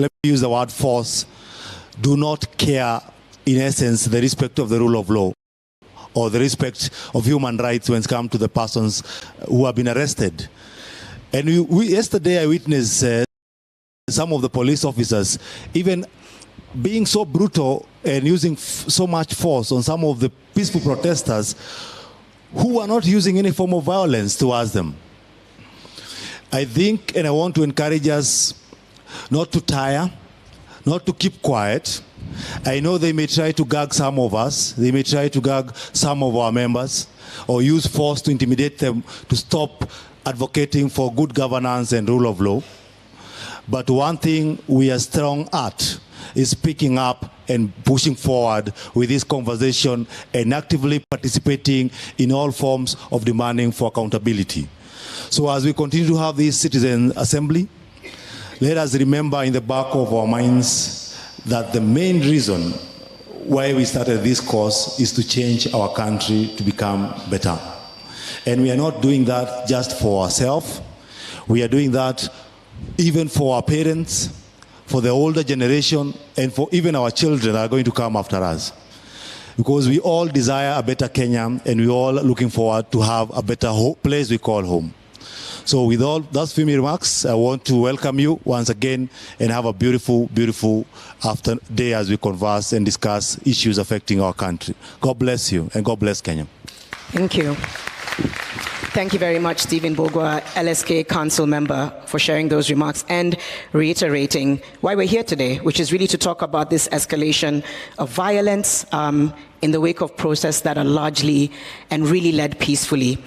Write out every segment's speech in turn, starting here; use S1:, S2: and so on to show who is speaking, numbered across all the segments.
S1: let me use the word force, do not care, in essence, the respect of the rule of law or the respect of human rights when it comes to the persons who have been arrested. And yesterday I witnessed some of the police officers even being so brutal and using so much force on some of the peaceful protesters who are not using any form of violence towards them. I think, and I want to encourage us not to tire, not to keep quiet. I know they may try to gag some of us, they may try to gag some of our members, or use force to intimidate them to stop advocating for good governance and rule of law. But one thing we are strong at is picking up and pushing forward with this conversation and actively participating in all forms of demanding for accountability. So as we continue to have this citizen assembly, let us remember in the back of our minds that the main reason why we started this course is to change our country to become better. And we are not doing that just for ourselves. We are doing that even for our parents, for the older generation, and for even our children that are going to come after us. Because we all desire a better Kenya, and we're all looking forward to have a better place we call home. So with all those few remarks, I want to welcome you once again and have a beautiful, beautiful day as we converse and discuss issues affecting our country. God bless you, and God bless Kenya.
S2: Thank you. Thank you very much, Stephen Bogwa, LSK Council member, for sharing those remarks and reiterating why we're here today, which is really to talk about this escalation of violence in the wake of protests that are largely and really led peacefully.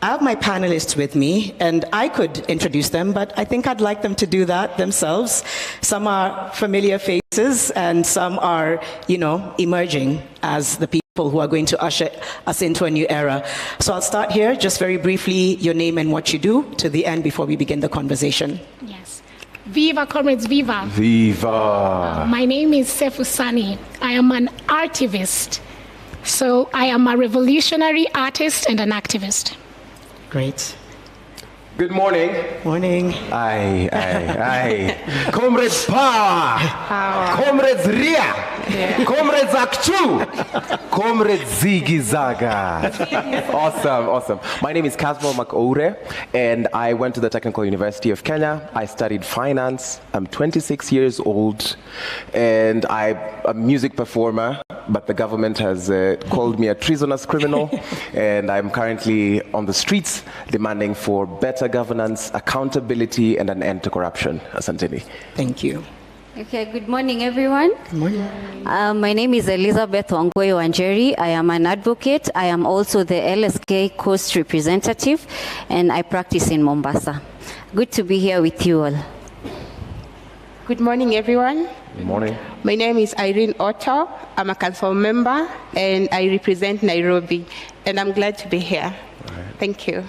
S2: I have my panelists with me, and I could introduce them, but I think I'd like them to do that themselves. Some are familiar faces, and some are, emerging as the people who are going to usher us into a new era. So I'll start here, just very briefly, your name and what you do, to the end before we begin the conversation.
S3: Yes. Viva, comrades, viva.
S4: Viva.
S3: My name is Sefu Sani. I am an artivist. So I am a revolutionary artist and an activist.
S2: Great.
S4: Good morning.
S2: Morning.
S4: Aye. Comrades power. Comrades Ria. Yeah. Comrades Akchu. Comrades Ziggy Zaga. Awesome. My name is Casmo Makoure, and I went to the Technical University of Kenya. I studied finance. I'm 26 years old, and I'm a music performer, but the government has called me a treasonous criminal, and I'm currently on the streets demanding for better governance, accountability, and an end to corruption. Asanteni.
S2: Thank you.
S5: Okay, good morning, everyone.
S2: Good morning.
S5: My name is Elizabeth Wangui Wanjeri. I am an advocate. I am also the LSK Coast representative, and I practice in Mombasa. Good to be here with you all.
S6: Good morning, everyone.
S4: Good morning.
S6: My name is Irene Otto. I'm a council member, and I represent Nairobi, and I'm glad to be here.
S4: Right.
S6: Thank you.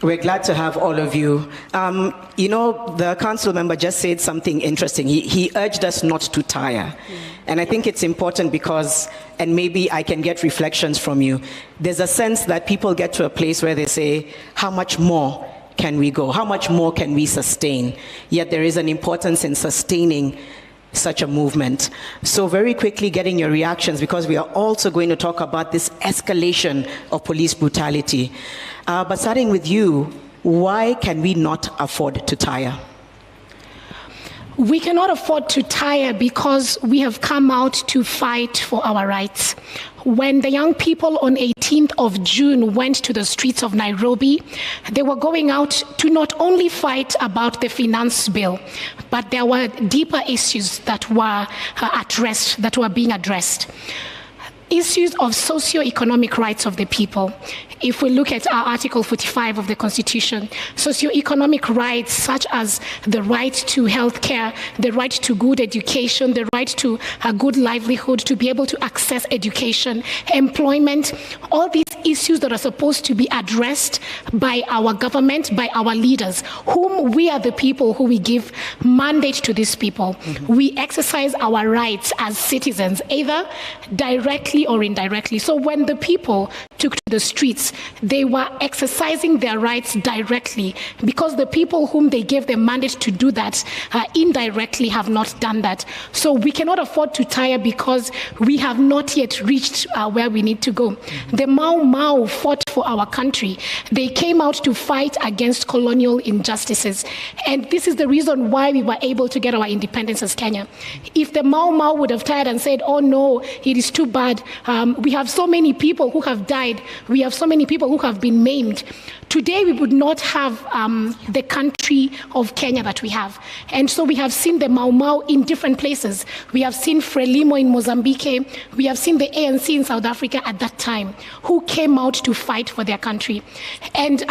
S2: We're glad to have all of you. The council member just said something interesting. He urged us not to tire. And I think it's important because, and maybe I can get reflections from you, there's a sense that people get to a place where they say, how much more can we go? How much more can we sustain? Yet there is an importance in sustaining such a movement. So very quickly getting your reactions, because we are also going to talk about this escalation of police brutality. But starting with you, why can we not afford to tire?
S3: We cannot afford to tire because we have come out to fight for our rights. When the young people on 18th of June went to the streets of Nairobi, they were going out to not only fight about the finance bill, but there were deeper issues that were that were being addressed. Issues of socio-economic rights of the people. If we look at our Article 45 of the Constitution, socio-economic rights such as the right to health care, the right to good education, the right to a good livelihood, to be able to access education, employment, all these issues that are supposed to be addressed by our government, by our leaders, whom we are the people who we give mandate to these people. Mm-hmm. We exercise our rights as citizens, either directly or indirectly. So when the people took to the streets, they were exercising their rights directly, because the people whom they gave the mandate to do that indirectly have not done that. So we cannot afford to tire because we have not yet reached where we need to go. The Mau Mau fought for our country. They came out to fight against colonial injustices. And this is the reason why we were able to get our independence as Kenya. If the Mau Mau would have tired and said, oh no, it is too bad, we have so many people who have died, we have so many people who have been maimed, today we would not have the country of Kenya that we have. And so we have seen the Mau Mau in different places. We have seen Frelimo in Mozambique. We have seen the ANC in South Africa at that time, who came out to fight for their country. And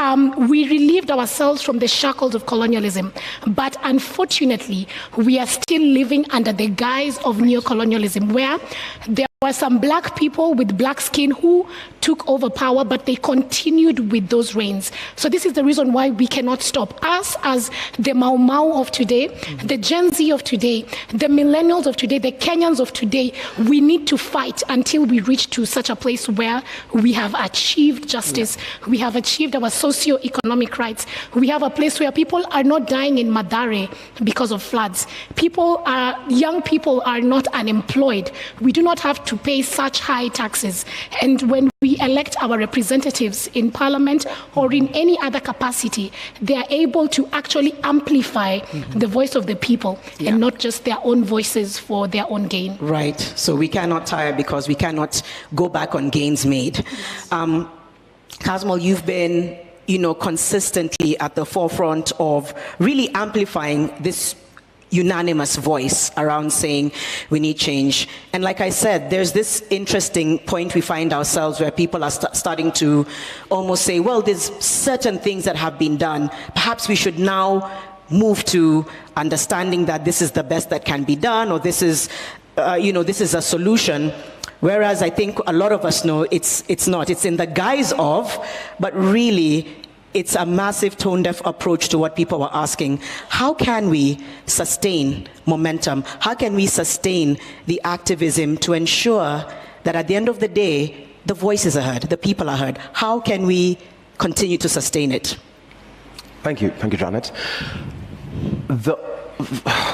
S3: we relieved ourselves from the shackles of colonialism. But unfortunately, we are still living under the guise of neocolonialism, where there were some black people with black skin who took over power, but they continued with those reigns. So this is the reason why we cannot stop. Us as the Mau Mau of today, the Gen Z of today, the millennials of today, the Kenyans of today, we need to fight until we reach to such a place where we have achieved justice, we have achieved our socio-economic rights, we have a place where people are not dying in Madare because of floods. Young people are not unemployed. We do not have to pay such high taxes. And when we elect our representatives in parliament or in any other capacity, they are able to actually amplify the voice of the people and not just their own voices for their own gain.
S2: Right. So we cannot tire because we cannot go back on gains made. Kasmul, you've been, consistently at the forefront of really amplifying this unanimous voice around saying we need change. And like I said, there's this interesting point we find ourselves where people are starting to almost say, well, there's certain things that have been done. Perhaps we should now move to understanding that this is the best that can be done, or this is, this is a solution. Whereas I think a lot of us know it's not. It's in the guise of, but really, it's a massive tone-deaf approach to what people were asking. How can we sustain momentum? How can we sustain the activism to ensure that at the end of the day, the voices are heard, the people are heard? How can we continue to sustain it?
S4: Thank you, Janet.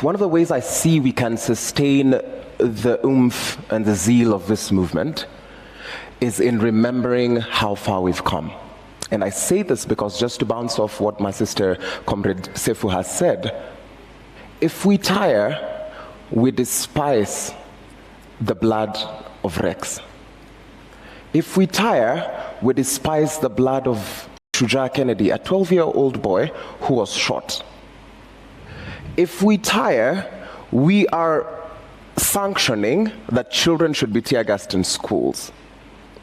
S4: One of the ways I see we can sustain the oomph and the zeal of this movement is in remembering how far we've come. And I say this because, just to bounce off what my sister, Comrade Sefu, has said, if we tire, we despise the blood of Rex. If we tire, we despise the blood of Shujaa Kennedy, a 12-year-old boy who was shot. If we tire, we are sanctioning that children should be tear-gassed in schools.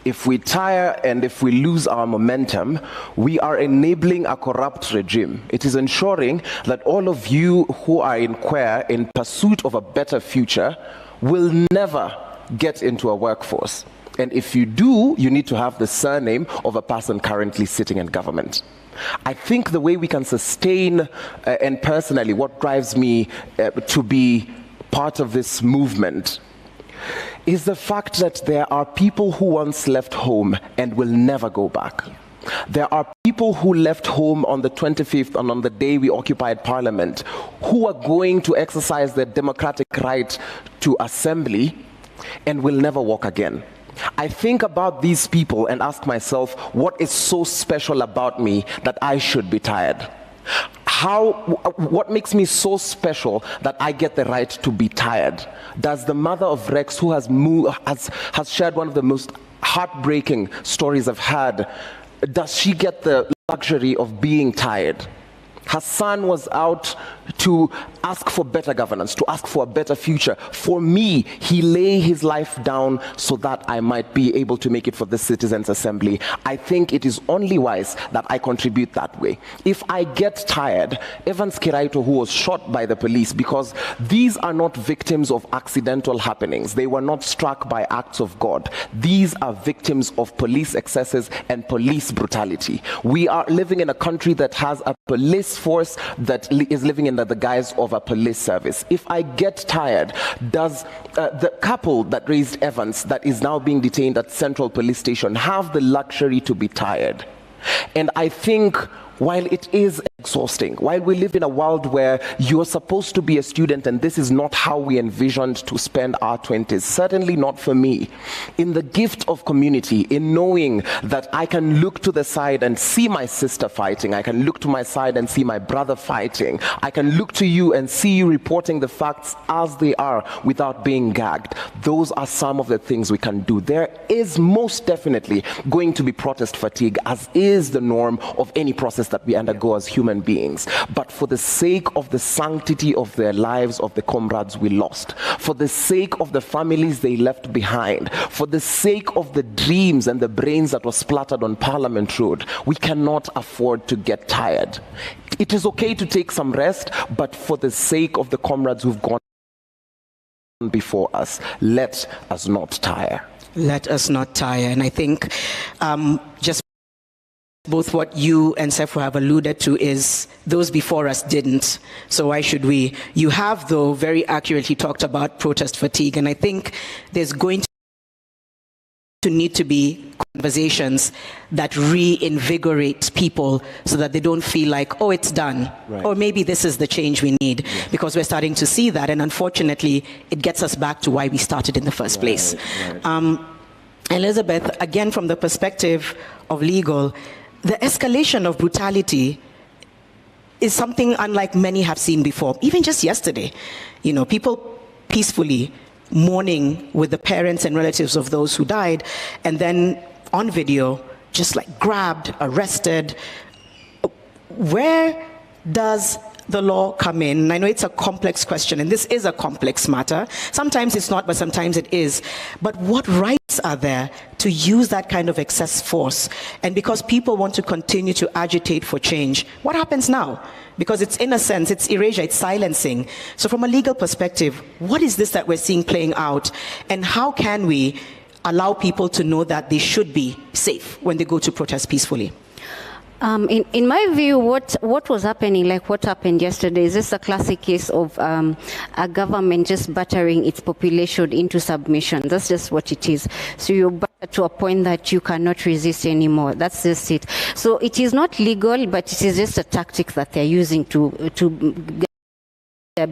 S4: If we tire and if we lose our momentum, we are enabling a corrupt regime. It is ensuring that all of you who are in Kwea in pursuit of a better future will never get into a workforce. And if you do, you need to have the surname of a person currently sitting in government. I think the way we can sustain, and personally what drives me to be part of this movement, is the fact that there are people who once left home and will never go back. There are people who left home on the 25th and on the day we occupied Parliament who are going to exercise their democratic right to assembly and will never walk again. I think about these people and ask myself, what is so special about me that I should be tired? What makes me so special that I get the right to be tired? Does the mother of Rex, who has shared one of the most heartbreaking stories I've had, does she get the luxury of being tired? Her son was out to ask for better governance, to ask for a better future. For me, he lay his life down so that I might be able to make it for the Citizens' Assembly. I think it is only wise that I contribute that way. If I get tired, Evans Kiraito, who was shot by the police, because these are not victims of accidental happenings. They were not struck by acts of God. These are victims of police excesses and police brutality. We are living in a country that has a police force that is living in the under the guise of a police service. If I get tired, does the couple that raised Evans, that is now being detained at Central Police Station, have the luxury to be tired? And I think while it is exhausting, while we live in a world where you're supposed to be a student and this is not how we envisioned to spend our 20s, certainly not for me, in the gift of community, in knowing that I can look to the side and see my sister fighting, I can look to my side and see my brother fighting, I can look to you and see you reporting the facts as they are without being gagged. Those are some of the things we can do. There is most definitely going to be protest fatigue, as is the norm of any process that we undergo as human beings. But for the sake of the sanctity of their lives, of the comrades we lost, for the sake of the families they left behind, for the sake of the dreams and the brains that were splattered on Parliament Road, we cannot afford to get tired. It is okay to take some rest, but for the sake of the comrades who've gone before us, let us not tire.
S2: Let us not tire. And I think just both what you and Sefo have alluded to is those before us didn't. So why should we? You have, though, very accurately talked about protest fatigue. And I think there's going to need to be conversations that reinvigorate people so that they don't feel like, oh, it's done. Right. Or maybe this is the change we need. Yes. Because we're starting to see that. And unfortunately, it gets us back to why we started in the first place. Right. Elizabeth, again, from the perspective of legal, the escalation of brutality is something unlike many have seen before. Even just yesterday, you know, people peacefully mourning with the parents and relatives of those who died, and then on video, just like grabbed, arrested. Where does the law come in? And I know it's a complex question, and this is a complex matter. Sometimes it's not, but sometimes it is. But what rights are there to use that kind of excess force? And because people want to continue to agitate for change, what happens now? Because it's, in a sense, it's erasure, it's silencing. So from a legal perspective, what is this that we're seeing playing out? And how can we allow people to know that they should be safe when they go to protest peacefully?
S5: In my view, what was happening, like what happened yesterday, is just a classic case of a government just battering its population into submission. That's just what it is. So you batter to a point that you cannot resist anymore. That's just it. So it is not legal, but it is just a tactic that they're using to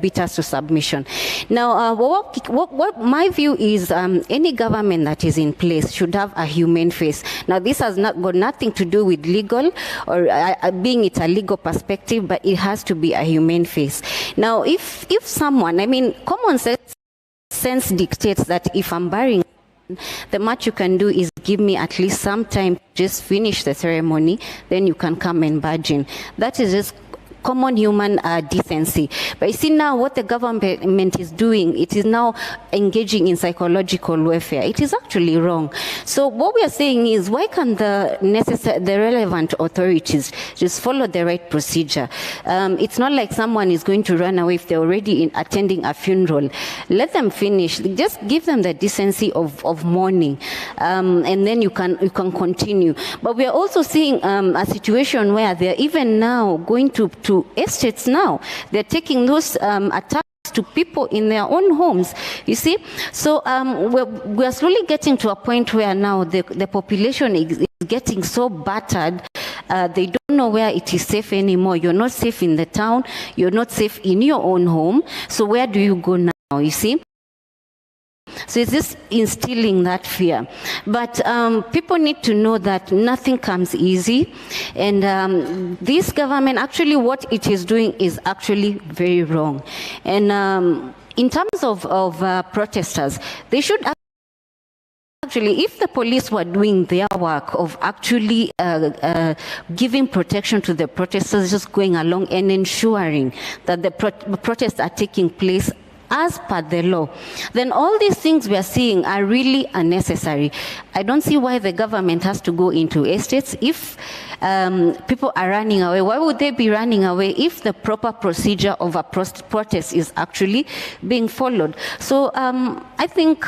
S5: beat us to submission. Now, what my view is, any government that is in place should have a humane face. Now, this has got nothing to do with legal or being it a legal perspective, but it has to be a humane face. Now, if someone, I mean, common sense dictates that if I'm burying, the much you can do is give me at least some time to just finish the ceremony, then you can come and barge in. That is just common human decency. But you see now what the government is doing, it is now engaging in psychological warfare. It is actually wrong. So what we are saying is, why can't the relevant authorities just follow the right procedure? It's not like someone is going to run away if they're already attending a funeral. Let them finish. Just give them the decency of mourning, and then you can continue. But we are also seeing a situation where they're even now going to estates now. They're taking those attacks to people in their own homes, you see. So we're slowly getting to a point where now the population is getting so battered, they don't know where it is safe anymore. You're not safe in the town, you're not safe in your own home, so where do you go now, you see? So it's just instilling that fear. But people need to know that nothing comes easy. And this government, actually what it is doing is actually very wrong. And in terms of protesters, they should actually, if the police were doing their work of actually giving protection to the protesters, just going along and ensuring that the protests are taking place as per the law, then all these things we are seeing are really unnecessary. I don't see why the government has to go into estates. If people are running away, why would they be running away if the proper procedure of a protest is actually being followed? So I think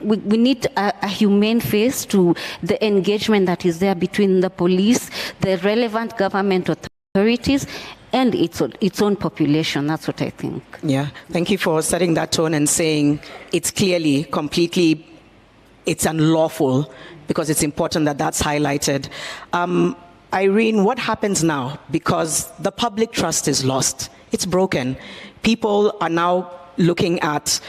S5: we need a humane face to the engagement that is there between the police, the relevant government authorities, and its own population. That's what I think.
S2: Yeah, thank you for setting that tone and saying it's clearly, completely, it's unlawful, because it's important that that's highlighted. Irene, what happens now? Because the public trust is lost. It's broken. People are now looking at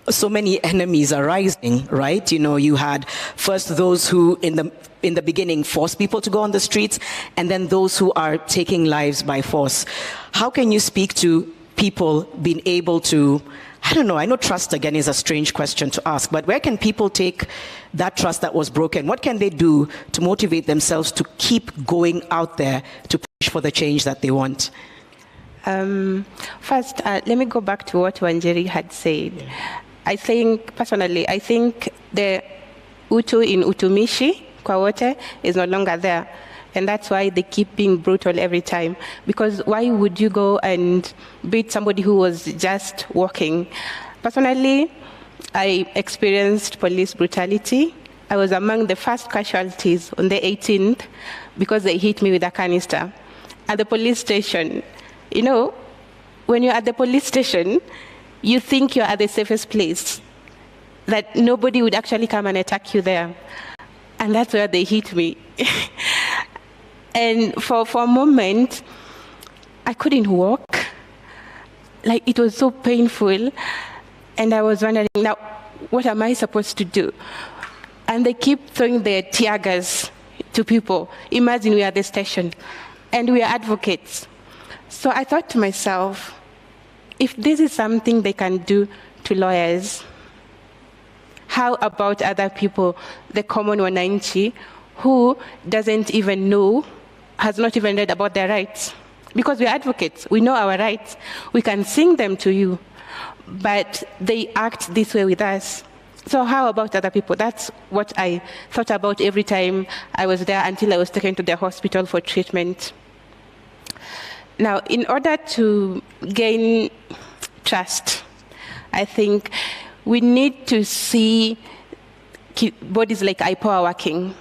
S2: so many enemies arising, right? You know, you had first those who in the beginning forced people to go on the streets, and then those who are taking lives by force. How can you speak to people being able to, I don't know, I know trust again is a strange question to ask, but where can people take that trust that was broken? What can they do to motivate themselves to keep going out there to push for the change that they want?
S6: First, let me go back to what Wanjiri had said. Yeah. I think the Utu in Utumishi, Kwawote, is no longer there. And that's why they keep being brutal every time. Because why would you go and beat somebody who was just walking? Personally, I experienced police brutality. I was among the first casualties on the 18th because they hit me with a canister. At the police station, you know, when you're at the police station, you think you're at the safest place, that nobody would actually come and attack you there. And that's where they hit me. And for a moment, I couldn't walk. Like, it was so painful. And I was wondering, now, what am I supposed to do? And they keep throwing their tear gas to people. Imagine we are at the station, and we are advocates. So I thought to myself, if this is something they can do to lawyers, how about other people, the common wananchi, who doesn't even know, has not even read about their rights? Because we're advocates, we know our rights, we can sing them to you, but they act this way with us. So how about other people? That's what I thought about every time I was there until I was taken to the hospital for treatment. Now, in order to gain trust, I think we need to see bodies like IPOA working.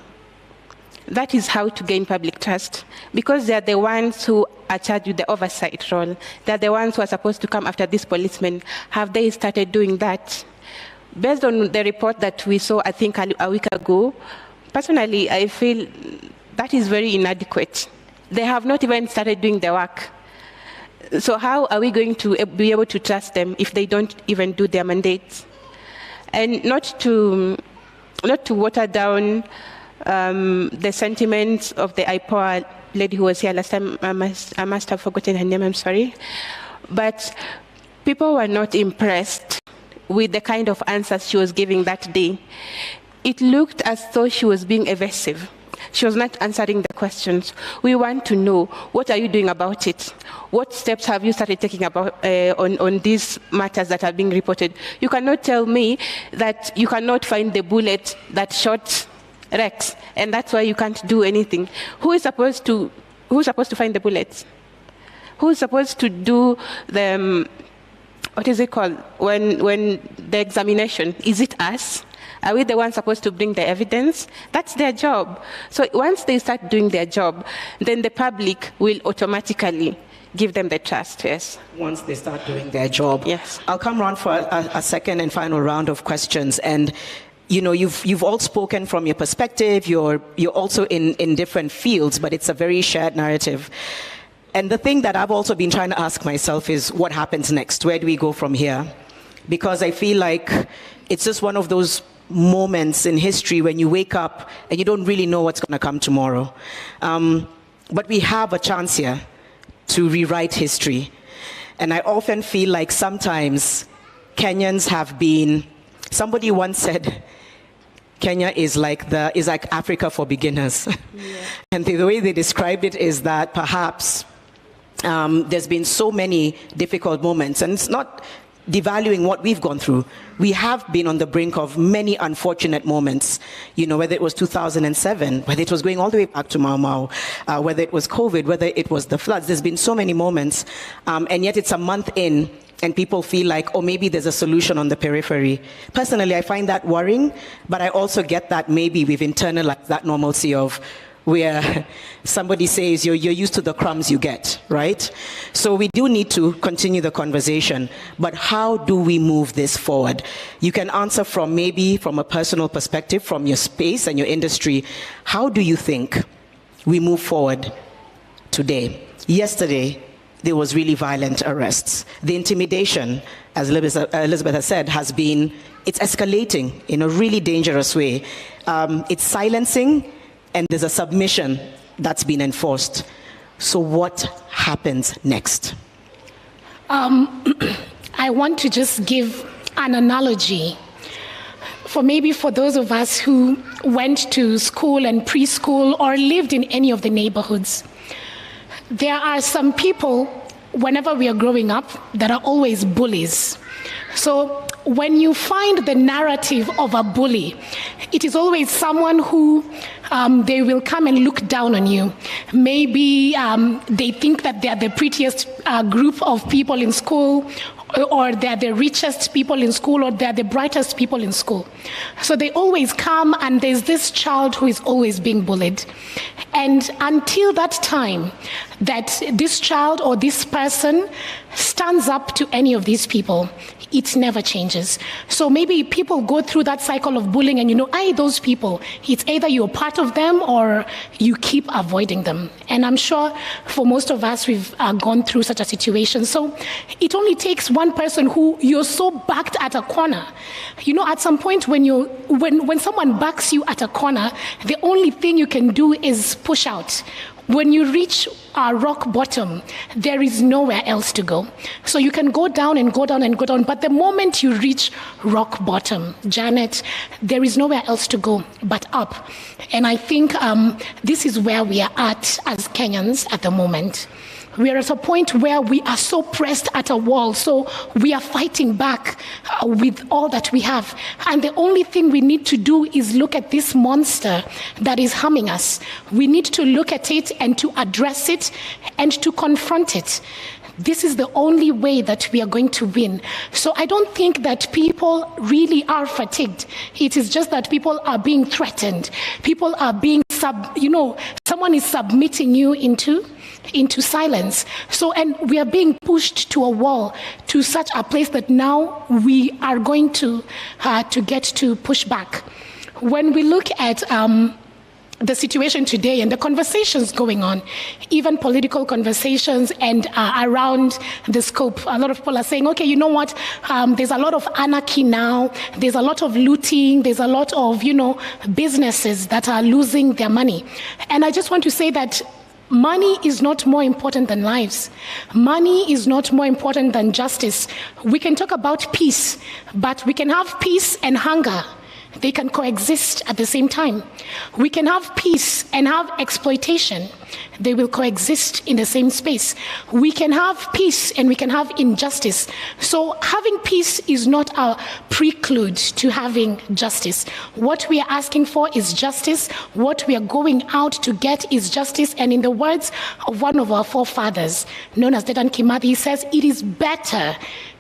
S6: That is how to gain public trust, because they are the ones who are charged with the oversight role. They are the ones who are supposed to come after these policemen. Have they started doing that? Based on the report that we saw, I think, a week ago, personally, I feel that is very inadequate. They have not even started doing the work. So how are we going to be able to trust them if they don't even do their mandates? And not to water down the sentiments of the IPOA lady who was here last time. I must have forgotten her name, I'm sorry. But people were not impressed with the kind of answers she was giving that day. It looked as though she was being evasive. She was not answering the questions. We want to know, what are you doing about it? What steps have you started taking about on these matters that are being reported? You cannot tell me that you cannot find the bullet that shot Rex, and that's why you can't do anything. Who's supposed to find the bullets? Who's supposed to do the what is it called when the examination? Is it us? Are we the ones supposed to bring the evidence? That's their job. So once they start doing their job, then the public will automatically give them the trust, yes.
S2: Once they start doing their job.
S6: Yes.
S2: I'll come around for a second and final round of questions. And you know, you've all spoken from your perspective. You're also in different fields, but it's a very shared narrative. And the thing that I've also been trying to ask myself is, what happens next? Where do we go from here? Because I feel like it's just one of those moments in history when you wake up and you don't really know what's going to come tomorrow. But we have a chance here to rewrite history. And I often feel like sometimes Kenyans have been, somebody once said, Kenya is like Africa for beginners. Yeah. And the way they described it is that perhaps there's been so many difficult moments, and it's not devaluing what we've gone through. We have been on the brink of many unfortunate moments, you know, whether it was 2007, whether it was going all the way back to Mau Mau, whether it was COVID, whether it was the floods. There's been so many moments, and yet it's a month in, and people feel like, oh, maybe there's a solution on the periphery. Personally, I find that worrying, but I also get that maybe we've internalized that normalcy of, where somebody says you're used to the crumbs you get, right? So we do need to continue the conversation, but how do we move this forward? You can answer from a personal perspective, from your space and your industry. How do you think we move forward today? Yesterday, there was really violent arrests. The intimidation, as Elizabeth has said, it's escalating in a really dangerous way. It's silencing, and there's a submission that's been enforced. So what happens next?
S3: I want to just give an analogy for those of us who went to school and preschool or lived in any of the neighborhoods. There are some people, whenever we are growing up, that are always bullies. So when you find the narrative of a bully, it is always someone who they will come and look down on you. Maybe they think that they are the prettiest group of people in school, or they're the richest people in school, or they're the brightest people in school. So they always come, and there's this child who is always being bullied. And until that time that this child or this person stands up to any of these people, it never changes. So maybe people go through that cycle of bullying, and those people, it's either you're part of them or you keep avoiding them. And I'm sure for most of us, we've gone through such a situation. So it only takes one person who you're so backed at a corner. At some point when someone backs you at a corner, the only thing you can do is push out. When you reach rock bottom, there is nowhere else to go. So you can go down and go down and go down, but the moment you reach rock bottom, Janet, there is nowhere else to go but up. And I think this is where we are at as Kenyans at the moment. We are at a point where we are so pressed at a wall, so we are fighting back with all that we have. And the only thing we need to do is look at this monster that is harming us. We need to look at it and to address it and to confront it. This is the only way that we are going to win. So I don't think that people really are fatigued. It is just that people are being threatened. People are being someone is submitting you into silence. So, and we are being pushed to a wall, to such a place that now we are going to get to push back. When we look at the situation today and the conversations going on, even political conversations and around the scope, a lot of people are saying, okay, you know what, there's a lot of anarchy now, there's a lot of looting, there's a lot of, businesses that are losing their money. And I just want to say that money is not more important than lives. Money is not more important than justice. We can talk about peace, but we can have peace and hunger. They can coexist at the same time. We can have peace and have exploitation. They will coexist in the same space. We can have peace and we can have injustice. So having peace is not a prelude to having justice. What we are asking for is justice. What we are going out to get is justice. And in the words of one of our forefathers, known as Dedan Kimathi, he says, it is better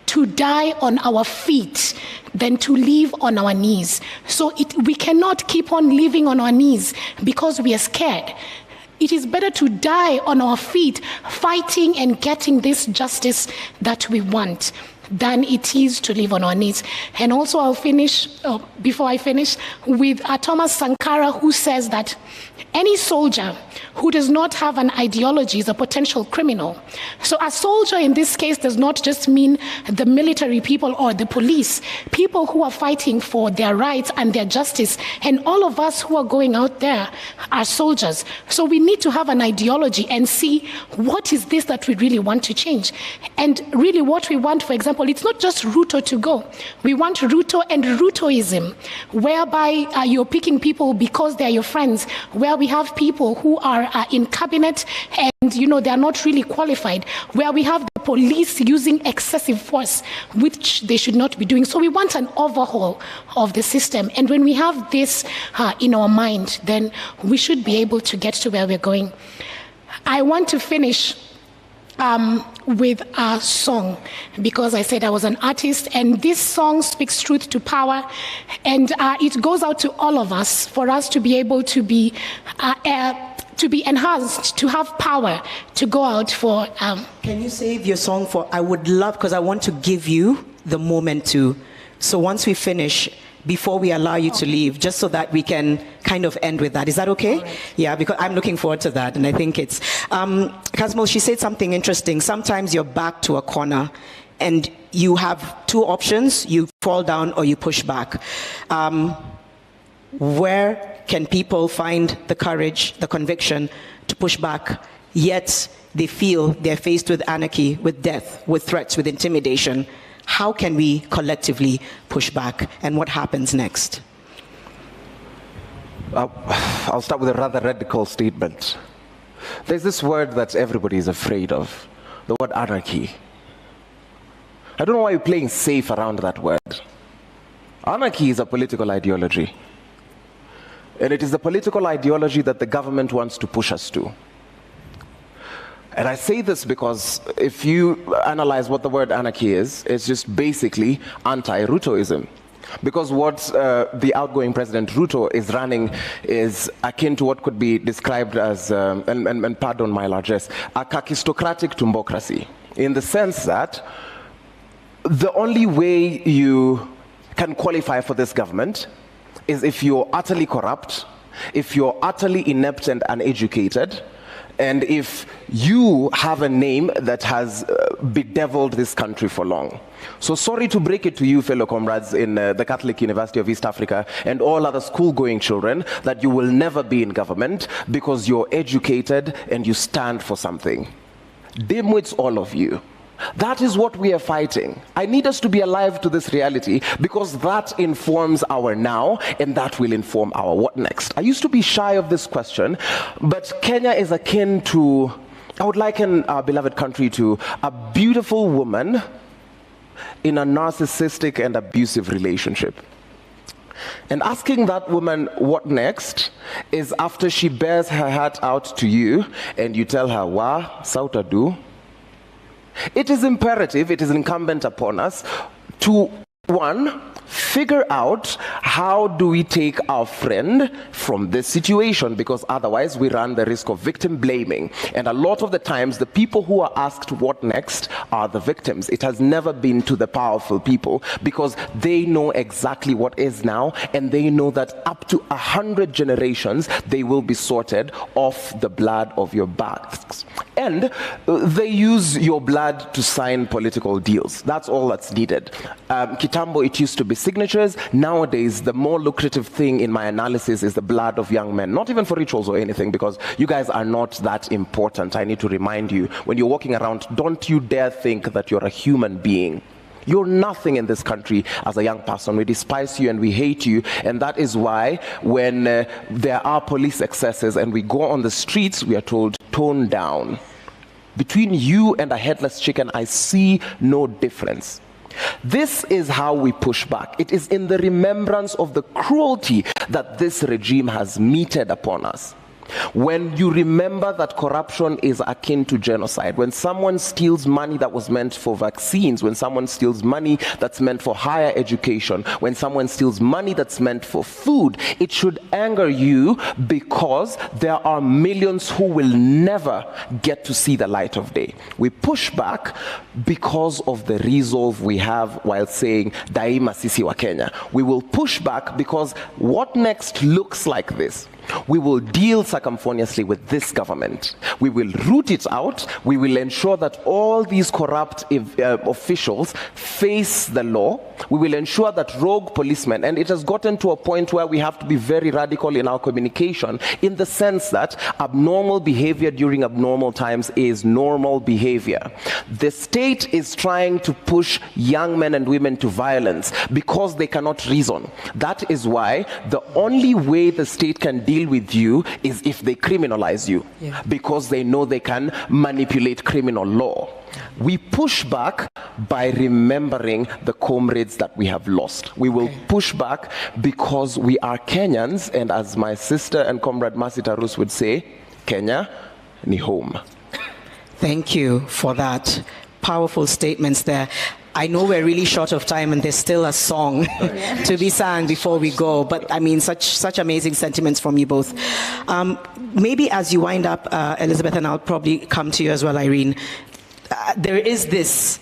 S3: to die on our feet than to live on our knees. So we cannot keep on living on our knees because we are scared. It is better to die on our feet, fighting and getting this justice that we want, than it is to live on our knees. And also I'll finish, before I finish, with Thomas Sankara, who says that any soldier who does not have an ideology is a potential criminal. So a soldier in this case does not just mean the military people or the police, people who are fighting for their rights and their justice. And all of us who are going out there are soldiers. So we need to have an ideology and see what is this that we really want to change. And really what we want, for example, it's not just Ruto to go. We want Ruto and Rutoism, whereby you're picking people because they're your friends, where we have people who are in cabinet and they are not really qualified, where we have the police using excessive force, which they should not be doing. So we want an overhaul of the system. And when we have this in our mind, then we should be able to get to where we're going. I want to finish with a song, because I said I was an artist, and this song speaks truth to power, and it goes out to all of us for us to be able to be to be enhanced, to have power to go out for.
S2: Can you save your song for? I would love, because I want to give you the moment to. So once we finish, before we allow you to leave, just so that we can kind of end with that. Is that okay? Right. Yeah, because I'm looking forward to that, and I think it's... Kasmul, she said something interesting. Sometimes you're back to a corner, and you have two options. You fall down or you push back. Where can people find the courage, the conviction to push back, yet they feel they're faced with anarchy, with death, with threats, with intimidation? How can we collectively push back, and what happens next?
S4: I'll start with a rather radical statement. There's this word that everybody is afraid of, the word anarchy. I don't know why you're playing safe around that word. Anarchy is a political ideology. And it is the political ideology that the government wants to push us to. And I say this because if you analyze what the word anarchy is, it's just basically anti-Rutoism. Because what the outgoing President Ruto is running is akin to what could be described as, and pardon my largesse, a kakistocratic tumbocracy. In the sense that the only way you can qualify for this government is if you're utterly corrupt, if you're utterly inept and uneducated, and if you have a name that has bedeviled this country for long. So sorry to break it to you, fellow comrades in the Catholic University of East Africa and all other school-going children, that you will never be in government because you're educated and you stand for something. Dimwits, all of you. That is what we are fighting. I need us to be alive to this reality because that informs our now and that will inform our what next. I used to be shy of this question, but Kenya is akin to, I would liken our beloved country to a beautiful woman in a narcissistic and abusive relationship. And asking that woman what next is after she bears her heart out to you and you tell her, wa, sauta do. It is imperative, it is incumbent upon us to, one, figure out how do we take our friend from this situation, because otherwise we run the risk of victim blaming. And a lot of the times the people who are asked what next are the victims. It has never been to the powerful people because they know exactly what is now, and they know that up to 100 generations they will be sorted off the blood of your backs. And they use your blood to sign political deals. That's all that's needed. Kitambo, it used to be signatures. Nowadays, the more lucrative thing in my analysis is the blood of young men. Not even for rituals or anything, because you guys are not that important. I need to remind you, when you're walking around, don't you dare think that you're a human being. You're nothing in this country as a young person. We despise you and we hate you. And that is why when there are police excesses and we go on the streets, we are told, tone down. Between you and a headless chicken, I see no difference. This is how we push back. It is in the remembrance of the cruelty that this regime has meted upon us. When you remember that corruption is akin to genocide, when someone steals money that was meant for vaccines, when someone steals money that's meant for higher education, when someone steals money that's meant for food, it should anger you because there are millions who will never get to see the light of day. We push back because of the resolve we have while saying Daima Sisi wa Kenya. We will push back because what next looks like this. We will deal circumfoniously with this government. We will root it out. We will ensure that all these corrupt officials face the law. We will ensure that rogue policemen, and it has gotten to a point where we have to be very radical in our communication, in the sense that abnormal behavior during abnormal times is normal behavior. The state is trying to push young men and women to violence because they cannot reason. That is why the only way the state can deal with you is if they criminalize you, because they know they can manipulate criminal law. We push back by remembering the comrades that we have lost. We will push back because we are Kenyans, and as my sister and comrade Mercy Tarus would say, Kenya ni home.
S2: Thank you for that. Powerful statements there. I know we're really short of time and there's still a song to be sung before we go, but I mean, such amazing sentiments from you both. Maybe as you wind up, Elizabeth, and I'll probably come to you as well, Irene, there is this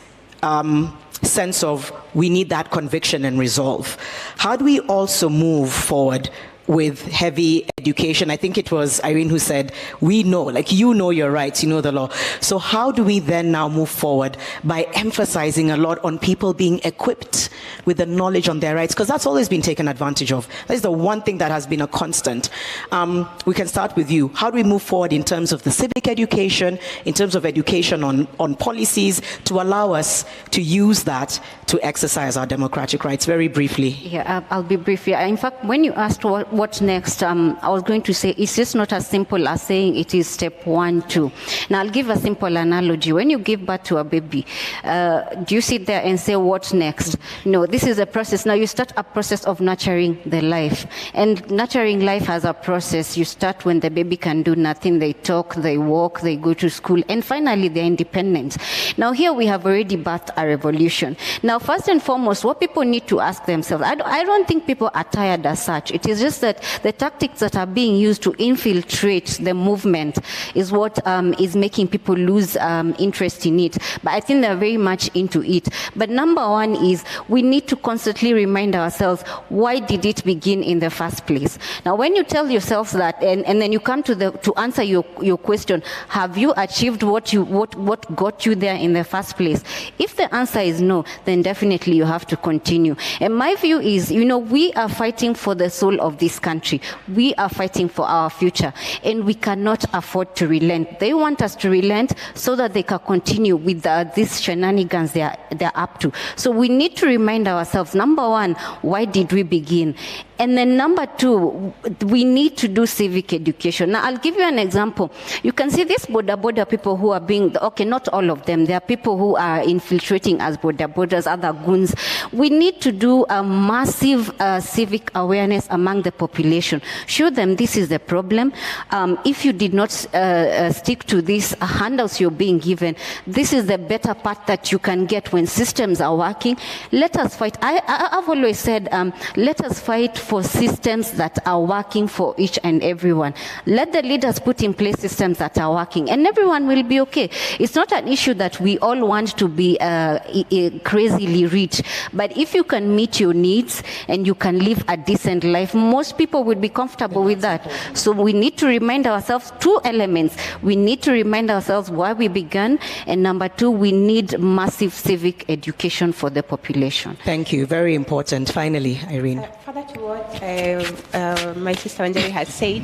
S2: sense of we need that conviction and resolve. How do we also move forward with heavy education? I think it was Irene who said, we know, like you know your rights, you know the law. So how do we then now move forward by emphasizing a lot on people being equipped with the knowledge on their rights? Because that's always been taken advantage of. That is the one thing that has been a constant. We can start with you. How do we move forward in terms of the civic education, in terms of education on policies, to allow us to use that to exercise our democratic rights? Very briefly.
S5: Yeah, I'll be brief. Yeah. In fact, when you asked what next, I was going to say it's just not as simple as saying it is step 1, 2. Now, I'll give a simple analogy. When you give birth to a baby, do you sit there and say, what next? No, this is a process. Now, you start a process of nurturing the life. And nurturing life has a process. You start when the baby can do nothing. They talk, they walk, they go to school, and finally, they're independent. Now, here we have already birthed a revolution. Now, first and foremost, what people need to ask themselves, I don't think people are tired as such. It is just that the tactics that are being used to infiltrate the movement is what is making people lose interest in it. But I think they're very much into it. But number one is we need to constantly remind ourselves, why did it begin in the first place? Now, when you tell yourselves that, and then you come to answer your question, have you achieved what got you there in the first place? If the answer is no, then definitely you have to continue. And my view is, we are fighting for the soul of this country. We are fighting for our future, and we cannot afford to relent. They want us to relent so that they can continue with these shenanigans they're up to. So we need to remind ourselves, number one, why did we begin? And then number two, we need to do civic education. Now, I'll give you an example. You can see these border people who are being, okay, not all of them. There are people who are infiltrating as borders, other goons. We need to do a massive civic awareness among the population. Show them this is the problem. If you did not stick to these handouts you're being given, this is the better part that you can get when systems are working. Let us fight. I've always said, let us fight for systems that are working for each and everyone. Let the leaders put in place systems that are working, and everyone will be okay. It's not an issue that we all want to be crazily rich, but if you can meet your needs and you can live a decent life, most people will be comfortable with that. So we need to remind ourselves two elements. We need to remind ourselves why we began, and number two, we need massive civic education for the population.
S2: Thank you. Very important. Finally, Irene.
S6: Further to what my sister Anjali has said,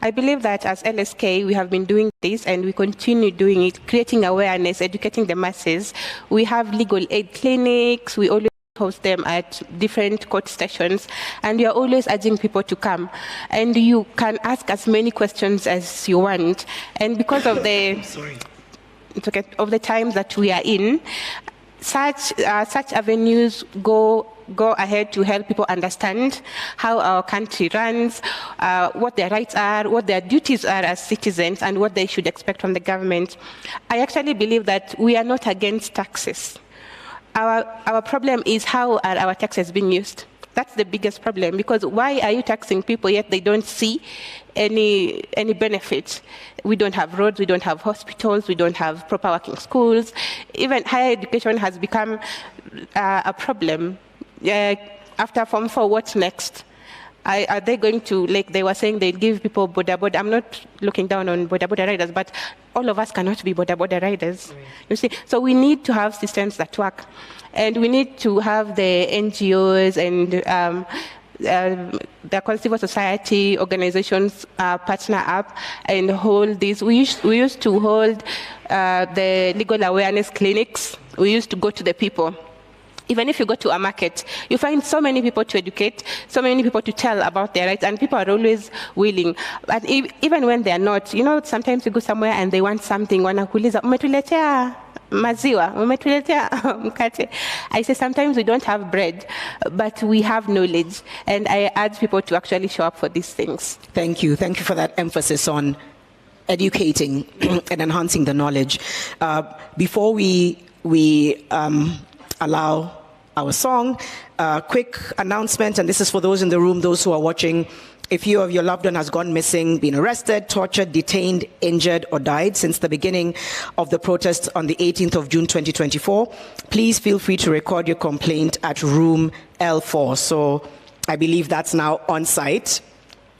S6: I believe that as LSK, we have been doing this and we continue doing it, creating awareness, educating the masses. We have legal aid clinics. We always host them at different court stations, and we are always urging people to come. And you can ask as many questions as you want. And because of the of the times that we are in, such avenues go ahead to help people understand how our country runs, what their rights are, what their duties are as citizens, and what they should expect from the government. I actually believe that we are not against taxes. Our problem is how are our taxes being used? That's the biggest problem, because why are you taxing people yet they don't see any benefits? We don't have roads, we don't have hospitals, we don't have proper working schools. Even higher education has become a problem. After Form 4, what's next? Are they going to, like they were saying, they give people boda. I'm not looking down on boda riders, but all of us cannot be boda riders. Right. You see, so we need to have systems that work, and we need to have the NGOs and the civil society organizations partner up and hold this. We used to hold the legal awareness clinics. We used to go to the people. Even if you go to a market, you find so many people to educate, so many people to tell about their rights, and people are always willing. But even when they are not, sometimes you go somewhere and they want something, wanakuuliza, umetuletea maziwa, umetuletea mkate. I say sometimes we don't have bread, but we have knowledge, and I urge people to actually show up for these things.
S2: Thank you. Thank you for that emphasis on educating and enhancing the knowledge. Before we allow our song. Quick announcement, and this is for those in the room, those who are watching. If you or your loved one has gone missing, been arrested, tortured, detained, injured, or died since the beginning of the protest on the 18th of June 2024, please feel free to record your complaint at room L4. So I believe that's now on site.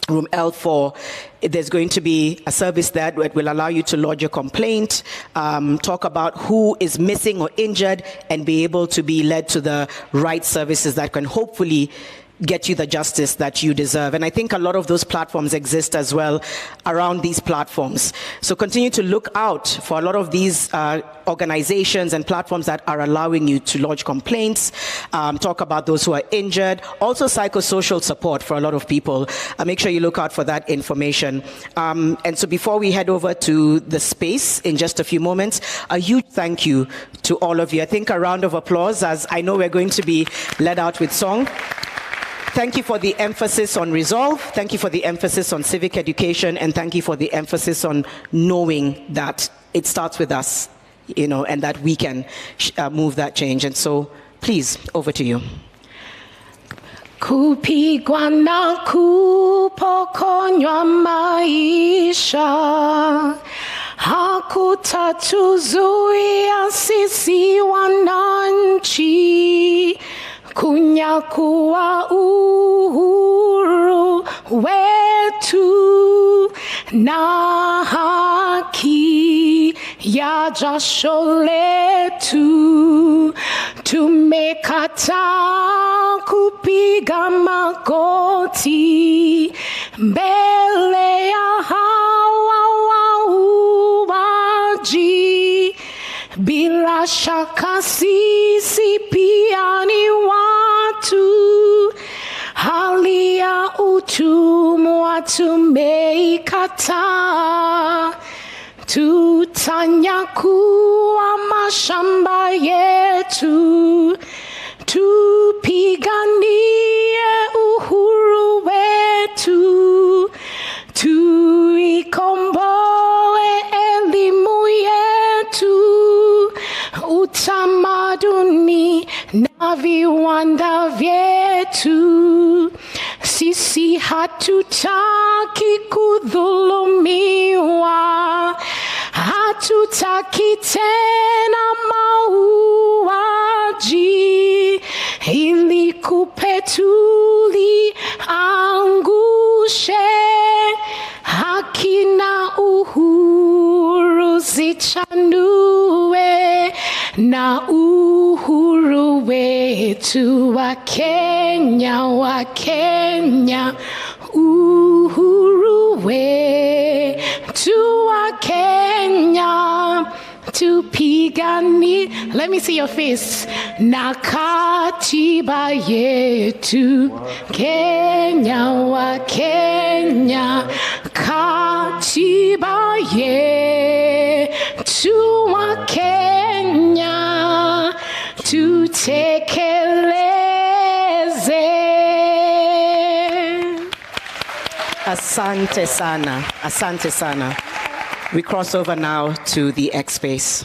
S2: Room L4, there's going to be a service there that will allow you to lodge your complaint, talk about who is missing or injured, and be able to be led to the right services that can hopefully get you the justice that you deserve. And I think a lot of those platforms exist as well around these platforms. So continue to look out for a lot of these organizations and platforms that are allowing you to lodge complaints, talk about those who are injured, also psychosocial support for a lot of people. Make sure you look out for that information. And so before we head over to the space in just a few moments, a huge thank you to all of you. I think a round of applause, as I know we're going to be led out with song. Thank you for the emphasis on resolve. Thank you for the emphasis on civic education. And thank you for the emphasis on knowing that it starts with us, and that we can move that change. And so, please, over to you.
S3: Kupigwa na kupokonywa maisha, hakutatuzuia sisi wananchi kunyakua uhuru wetu na haki ya jasho letu. Tumekataa kupiga magoti mbele ya hawa wauaji. Bila shaka sisi pia ni watu, hali ya utumwa tumeikataa. Tutanyakua mashamba yetu, tupiganie uhuru wetu, tuikomboe elimu yetu, utamaduni na viwanda vyetu. Sisi hatutaki kudhulumiwa, hatutaki tena mauaji, ili kupetuli angushe haki na uhuru zichanue, na uhuru wetu wa Kenya, uhuru wetu wa Kenya, tupigani. Let me see your face. Na katiba yetu, Kenya, katiba yetu wa Kenya, tutekeleze.
S2: Asante sana. Asante sana. We cross over now to the X space.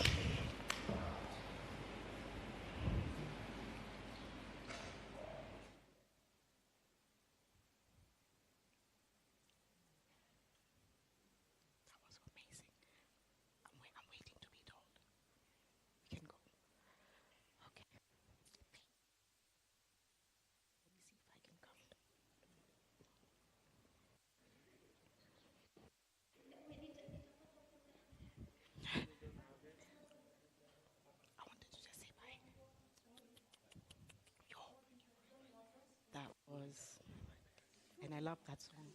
S2: And I love that song.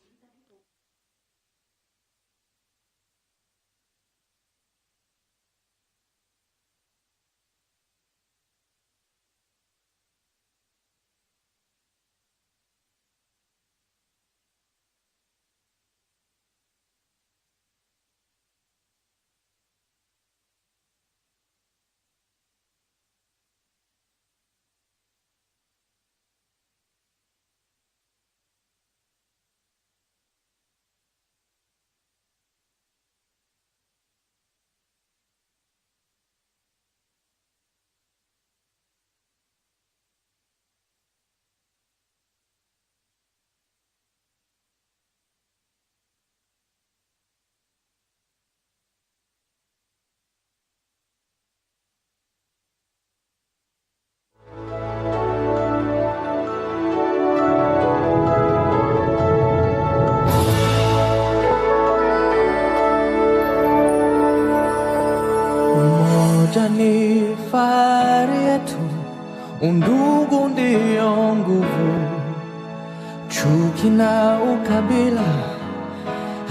S7: chuki na ukabila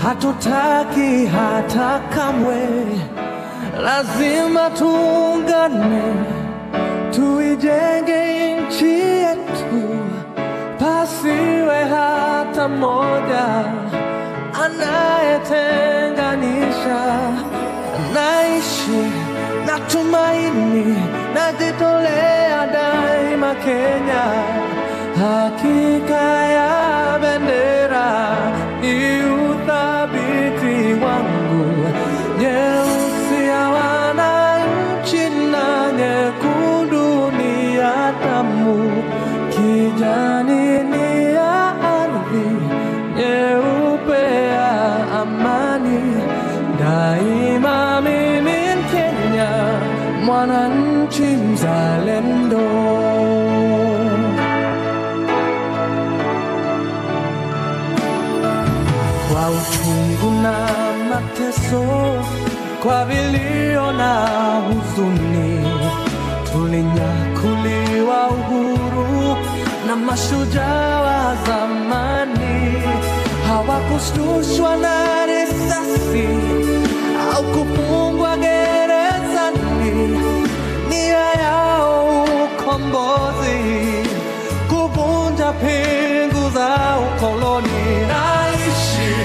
S7: hatutaki hata kamwe. Lazima tuungane, tuijenge nchi yetu, pasiwe hata mmoja anayetenganisha. Naishi na tumaini, najitolea daima Kenya. Hakika ya bendera ni uthabiti wangu, nyeusi ya wananchi na nyekundu ni ya damu, kijani ni ya ardhi, nyeupe ya amani. Daima mimi Mkenya, mwananchi mzalendo. Kwa uchungu na mateso, kwa vilio na huzuni, tulinyakuliwa uhuru na mashujaa wa zamani. Hawakushtushwa na risasi au kufungwa gerezani, nia yao ukombozi, kuvunja pingu za ukoloni. Naishi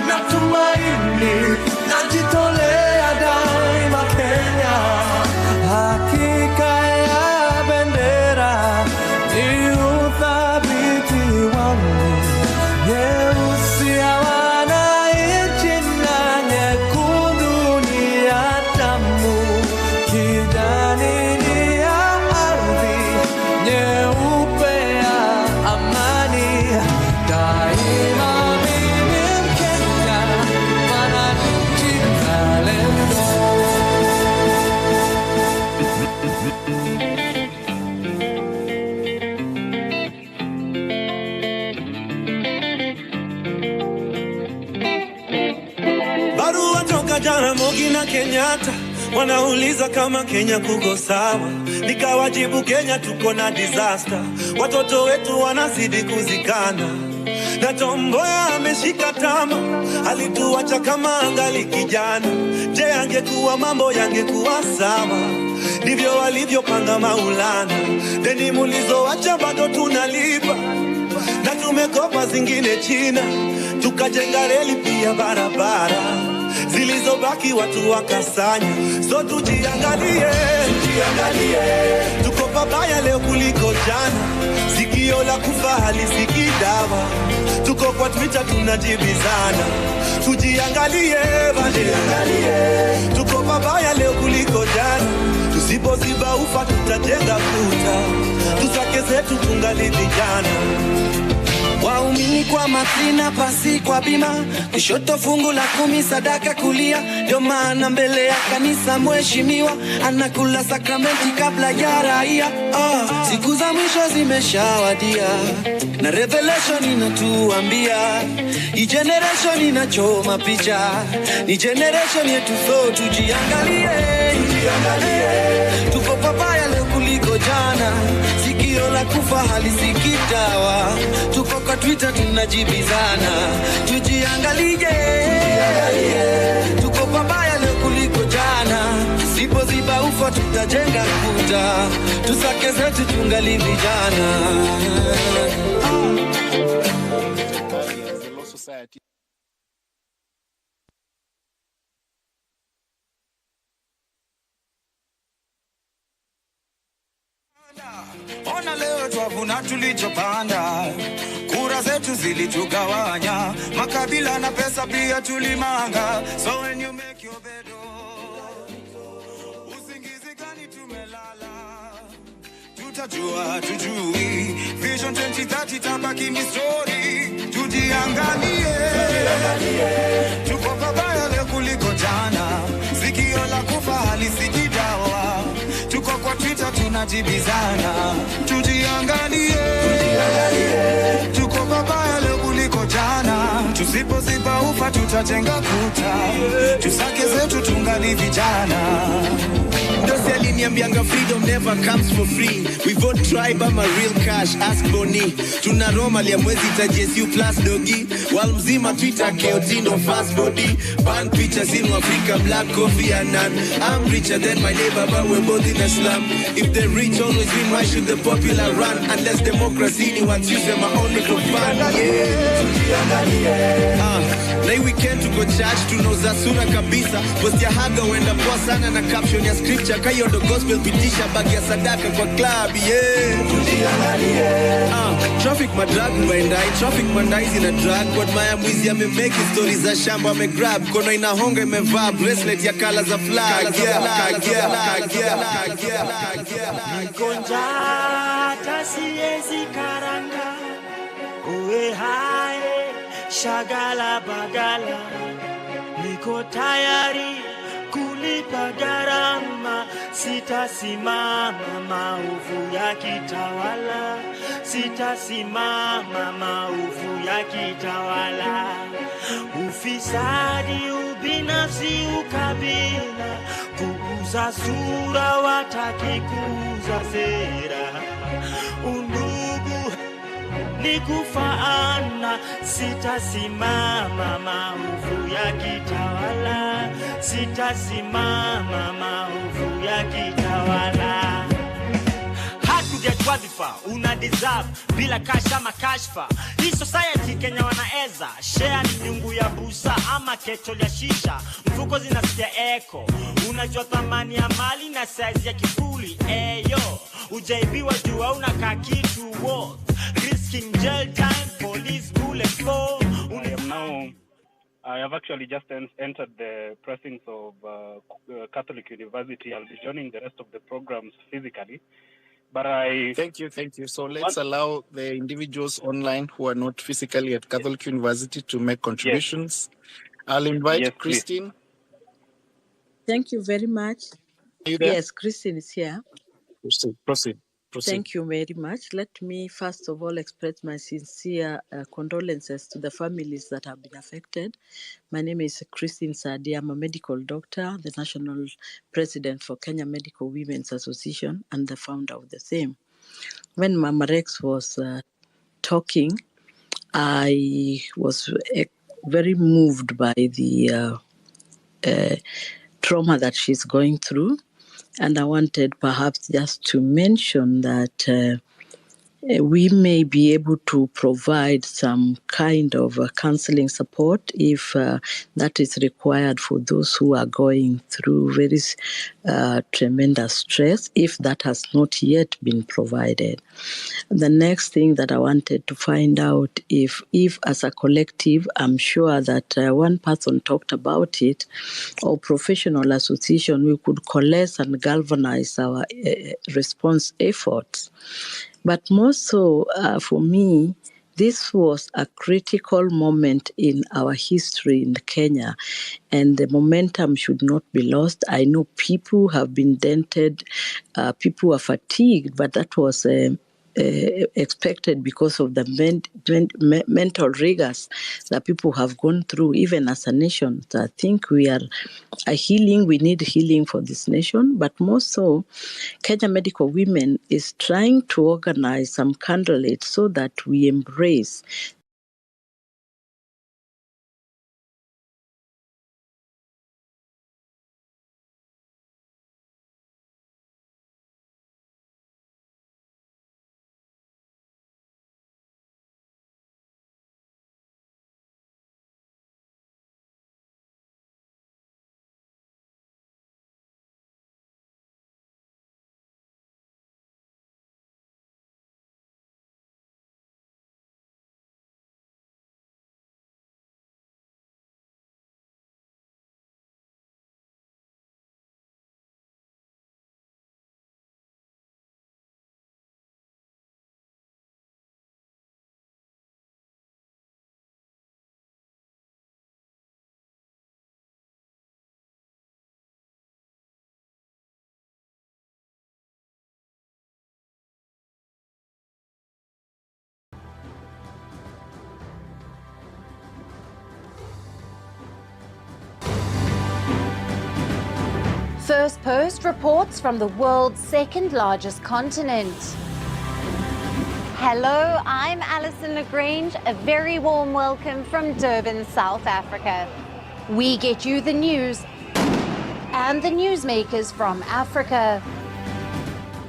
S7: na tumaini, najitolea daima Kenya. Hakika ya bendera ni uthabiti wangu, nyeusi ya wananchi na nyekundu ni ya damu, kijani ni ya ardhi, nyeupe ya amani. Daima mimi Mkenya, mwananchi mzalendo.
S8: Barua toka Jaramogi na Kenyatta, wanauliza kama Kenya kuko sawa. Nikawajibu Kenya tuko na disaster, watoto wetu wanazidi kuzikana. Na Tom Mboya ameshika tama, alituacha kama angali kijana. Je, angekuwa mambo yangekuwa sawa? Ndivyo walivyopanga Maulana. Deni mulizoacha bado tunalipa, na tumekopa zingine China. Tukajenga reli pia barabara, zilizobaki watu wakasanya. So tujiangalie, tuko pabaya leo kuliko jana. Sikio la kufa halisikii dawa, tuko kwa Twitter tunajibizana. Tujiangalie, tuko pabaya leo kuliko jana. Tusipoziba ufa tutajenga kuta, tusake zetu tungali vijana. Waumini kwa matrina, pasi kwa bima, kushoto fungu la 10 sadaka kulia. Ndio maana mbele ya kanisa mheshimiwa anakula sakramenti kabla ya raia. Siku za mwisho zimeshawadia, na revelation inatuambia hii generation inachoma picha, ni generation yetu. So tujiangalie, tuko pabaya leo kuliko jana. Sikio la kufa halisikii dawa, tuko kwa Twitter tunajibizana. Tujiangalie, tuko pabaya leo kuliko jana. Sipoziba ufa tutajenga kuta, tusake zetu tungali vijana.
S9: Ona leo twavuna tulichopanda, kura zetu zilitugawanya, makabila na pesa pia tulimanga. So when you make your bed, usingizi gani tumelala, tutajua tujui. Vision 2030 tabaki ni story. Tujiangalie, tuko pabaya leo kuliko jana. Sikio la kufa halisikii dawa, tuko kwa Twitter tunajibizana. Tujiangalie, tuko pabaya leo kuliko jana. Tusipoziba ufa tutajenga kuta, tusake zetu tungali vijana. Dosi
S10: waliniambianga freedom never comes for free. We vote tribe ama real cash, ask Boni. Tuna Roma liamwezi tajesu plus dogi. Wal mzima Twitter keotino fast body. Ban pictures in Africa, black coffee and none. I'm richer than my neighbor but we're both in a slum. If the rich always win, why should the popular run? Unless democracy ni what's used them only for fun. Na hii weekend tuko church tunauza sura kabisa. Post ya haga wenda poa sana na caption ya scripture. Kayo ndo gospel pitisha bagi ya sadaka kwa club. Traffic madrag waendai, traffic mandai zina drag. But maya mwizi amemake stories za shamba amegrab. Kono inahonga imevaa bracelet ya color za flag.
S7: Nikonja hata siezi karanga. Uwe hae shagala bagala. Niko tayari kulipa gharama. Sitasimama maovu ya kitawala. Sitasimama maovu ya kitawala. Ufisadi, ubinafsi, ukabila. Kuuza sura wataki kuuza sera. Undugu ni kufaana. Sitasimama maovu ya kitawala. Sitasimama maovu ya kitawala. Hatuget wadhifa, una deserve bila kasha makashfa. Hii society Kenya wanaeza share ni nyungu ya busa ama ketol ya shisha. Mfuko zinasikia eko. Unajua thamani ya mali na size ya kifuli. Eyo, ujaibiwa jua unakaa kitu worth. Risking jail time, police bullet for.
S11: I have actually just entered the precincts of Catholic University. I'll be joining the rest of the programs physically. But
S12: Thank you. So let's allow the individuals online who are not physically at Catholic University to make contributions. Yes. I'll invite Christine.
S13: Thank you very much.
S12: Are you there?
S13: Yes, Christine is here.
S12: Proceed.
S13: Thank you very much. Let me first of all express my sincere condolences to the families that have been affected. My name is Christine Sadi. I'm a medical doctor, the national president for Kenya Medical Women's Association and the founder of the same. When Mama Rex was talking, I was very moved by the trauma that she's going through. And I wanted perhaps just to mention that we may be able to provide some kind of counseling support if that is required for those who are going through very tremendous stress, if that has not yet been provided. The next thing that I wanted to find out if as a collective, I'm sure that one person talked about it, or professional association, we could coalesce and galvanize our response efforts. But more so, for me, this was a critical moment in our history in Kenya, and the momentum should not be lost. I know people have been dented, people are fatigued, but that was expected because of the mental rigors that people have gone through, even as a nation. So I think we need healing for this nation, but more so, Kenya Medical Women is trying to organize some candlelights so that we embrace
S14: First Post reports from the world's second largest continent. Hello, I'm Alison Lagrange. A very warm welcome from Durban, South Africa. We get you the news and the newsmakers from Africa.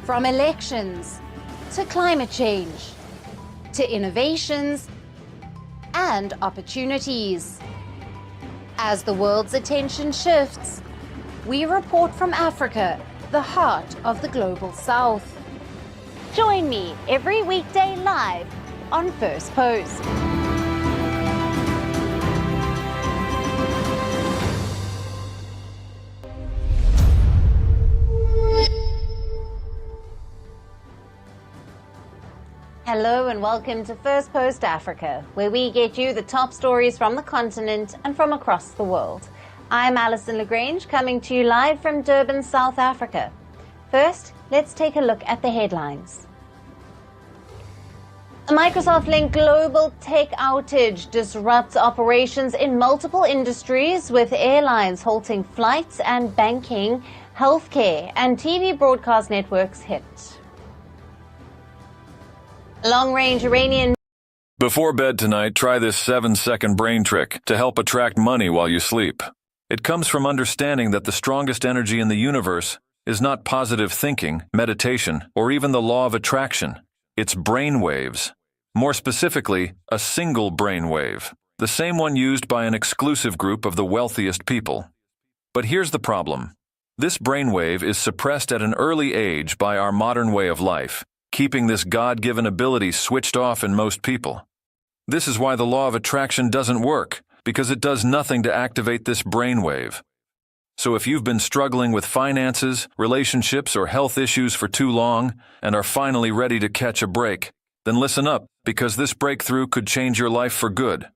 S14: From elections to climate change to innovations and opportunities. As the world's attention shifts, we report from Africa, the heart of the global south. Join me every weekday live on First Post. Hello and welcome to First Post Africa, where we get you the top stories from the continent and from across the world. I'm Alison Lagrange, coming to you live from Durban, South Africa. First, let's take a look at the headlines. A Microsoft-linked global tech outage disrupts operations in multiple industries, with airlines halting flights and banking, healthcare, and TV broadcast networks hit. Long-range Iranian.
S15: Before bed tonight, try this 7-second brain trick to help attract money while you sleep. It comes from understanding that the strongest energy in the universe is not positive thinking, meditation, or even the law of attraction. It's brain waves. More specifically, a single brain wave, the same one used by an exclusive group of the wealthiest people. But here's the problem. This brain wave is suppressed at an early age by our modern way of life, keeping this God-given ability switched off in most people. This is why the law of attraction doesn't work, because it does nothing to activate this brainwave. So if you've been struggling with finances, relationships, or health issues for too long and are finally ready to catch a break, then listen up, because this breakthrough could change your life for good.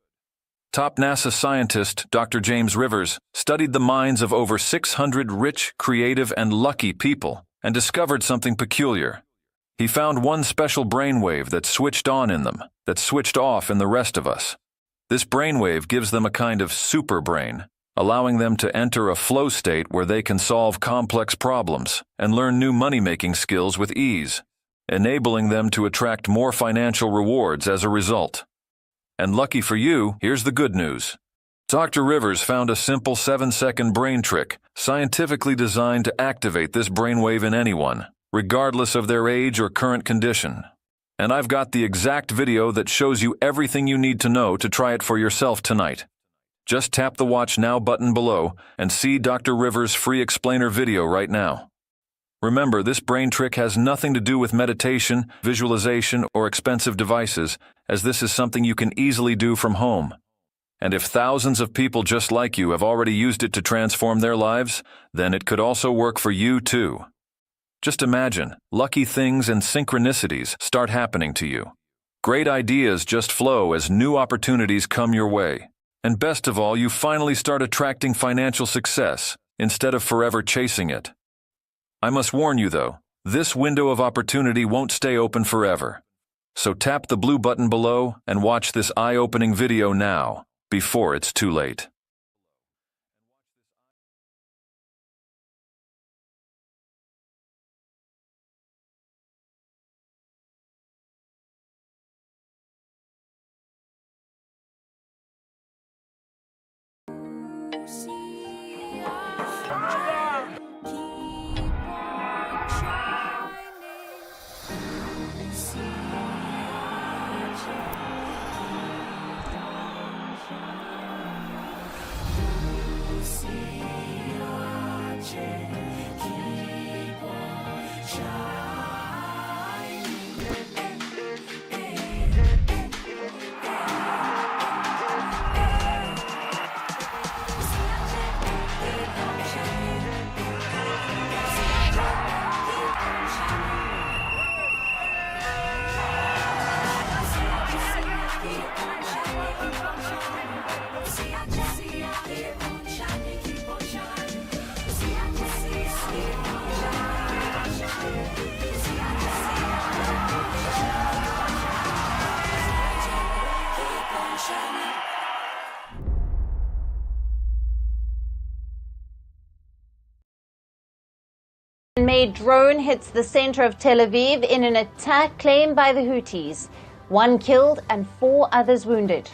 S15: Top NASA scientist Dr. James Rivers studied the minds of over 600 rich, creative, and lucky people and discovered something peculiar. He found one special brainwave that switched on in them, that switched off in the rest of us. This brainwave gives them a kind of super brain, allowing them to enter a flow state where they can solve complex problems and learn new money-making skills with ease, enabling them to attract more financial rewards as a result. And lucky for you, here's the good news. Dr. Rivers found a simple 7-second brain trick, scientifically designed to activate this brainwave in anyone, regardless of their age or current condition. And I've got the exact video that shows you everything you need to know to try it for yourself tonight. Just tap the Watch Now button below and see Dr. Rivers' free explainer video right now. Remember, this brain trick has nothing to do with meditation, visualization, or expensive devices, as this is something you can easily do from home. And if thousands of people just like you have already used it to transform their lives, then it could also work for you too. Just imagine, lucky things and synchronicities start happening to you. Great ideas just flow as new opportunities come your way. And best of all, you finally start attracting financial success instead of forever chasing it. I must warn you though, this window of opportunity won't stay open forever. So tap the blue button below and watch this eye-opening video now, before it's too late.
S14: Iranian-made drone hits the center of Tel Aviv in an attack claimed by the Houthis. 1 killed and 4 others wounded.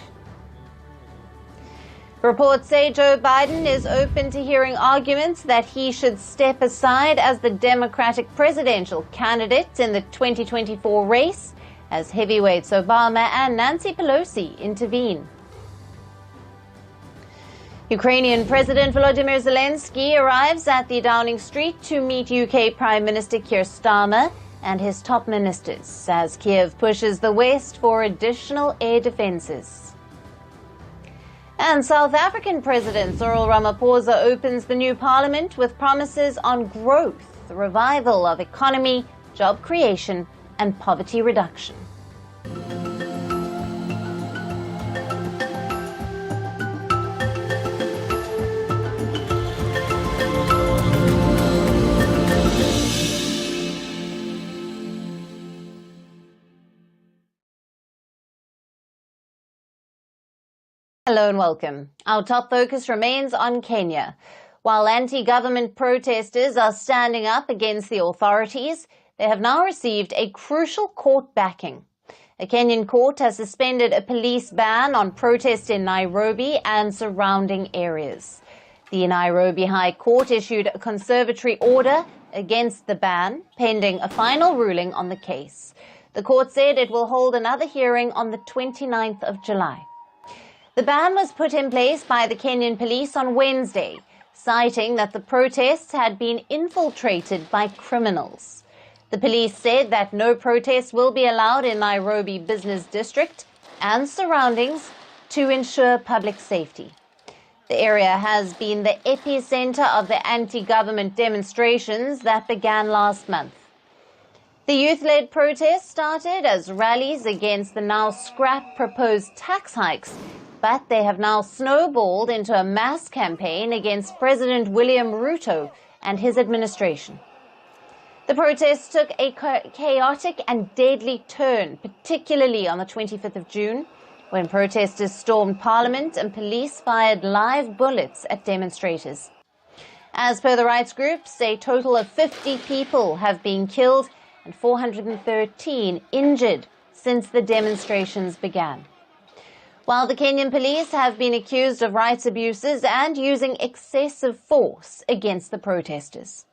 S14: Reports say Joe Biden is open to hearing arguments that he should step aside as the Democratic presidential candidate in the 2024 race as heavyweights Obama and Nancy Pelosi intervene. Ukrainian President Volodymyr Zelensky arrives at the Downing Street to meet UK Prime Minister Keir Starmer and his top ministers as Kiev pushes the West for additional air defences. And South African President Cyril Ramaphosa opens the new parliament with promises on growth, revival of economy, job creation and poverty reduction. Hello and welcome. Our top focus remains on Kenya. While anti-government protesters are standing up against the authorities, they have now received a crucial court backing. A Kenyan court has suspended a police ban on protests in Nairobi and surrounding areas. The Nairobi High Court issued a conservatory order against the ban, pending a final ruling on the case. The court said it will hold another hearing on the 29th of July. The ban was put in place by the Kenyan police on Wednesday, citing that the protests had been infiltrated by criminals. The police said that no protests will be allowed in Nairobi Business District and surroundings to ensure public safety. The area has been the epicenter of the anti-government demonstrations that began last month. The youth-led protests started as rallies against the now scrapped proposed tax hikes, but they have now snowballed into a mass campaign against President William Ruto and his administration. The protests took a chaotic and deadly turn, particularly on the 25th of June, when protesters stormed Parliament and police fired live bullets at demonstrators. As per the rights groups, a total of 50 people have been killed and 413 injured since the demonstrations began. While the Kenyan police have been accused of rights abuses and using excessive force against the protesters.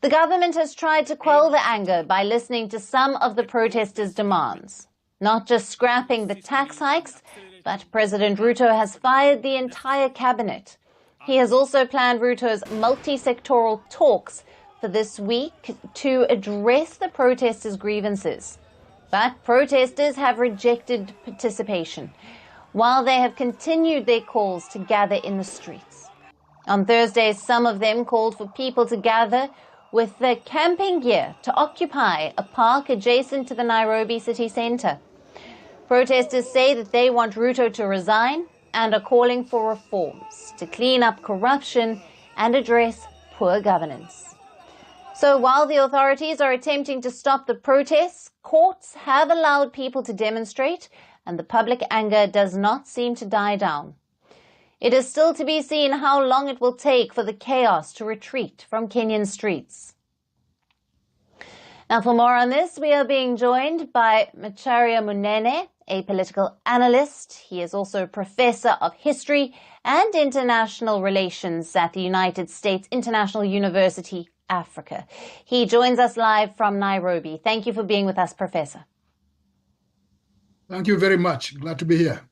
S14: The government has tried to quell the anger by listening to some of the protesters' demands. Not just scrapping the tax hikes, but President Ruto has fired the entire cabinet. He has also planned Ruto's multi-sectoral talks for this week to address the protesters' grievances. But protesters have rejected participation, while they have continued their calls to gather in the streets. On Thursday, some of them called for people to gather with their camping gear to occupy a park adjacent to the Nairobi city centre. Protesters say that they want Ruto to resign and are calling for reforms to clean up corruption and address poor governance. So while the authorities are attempting to stop the protests, courts have allowed people to demonstrate, and the public anger does not seem to die down. It is still to be seen how long it will take for the chaos to retreat from Kenyan streets. Now, for more on this, we are being joined by Macharia Munene, a political analyst. He is also a professor of history and international relations at the United States International University, Africa. He joins us live from Nairobi. Thank you for being with us, Professor.
S16: Thank you very much. Glad to be here.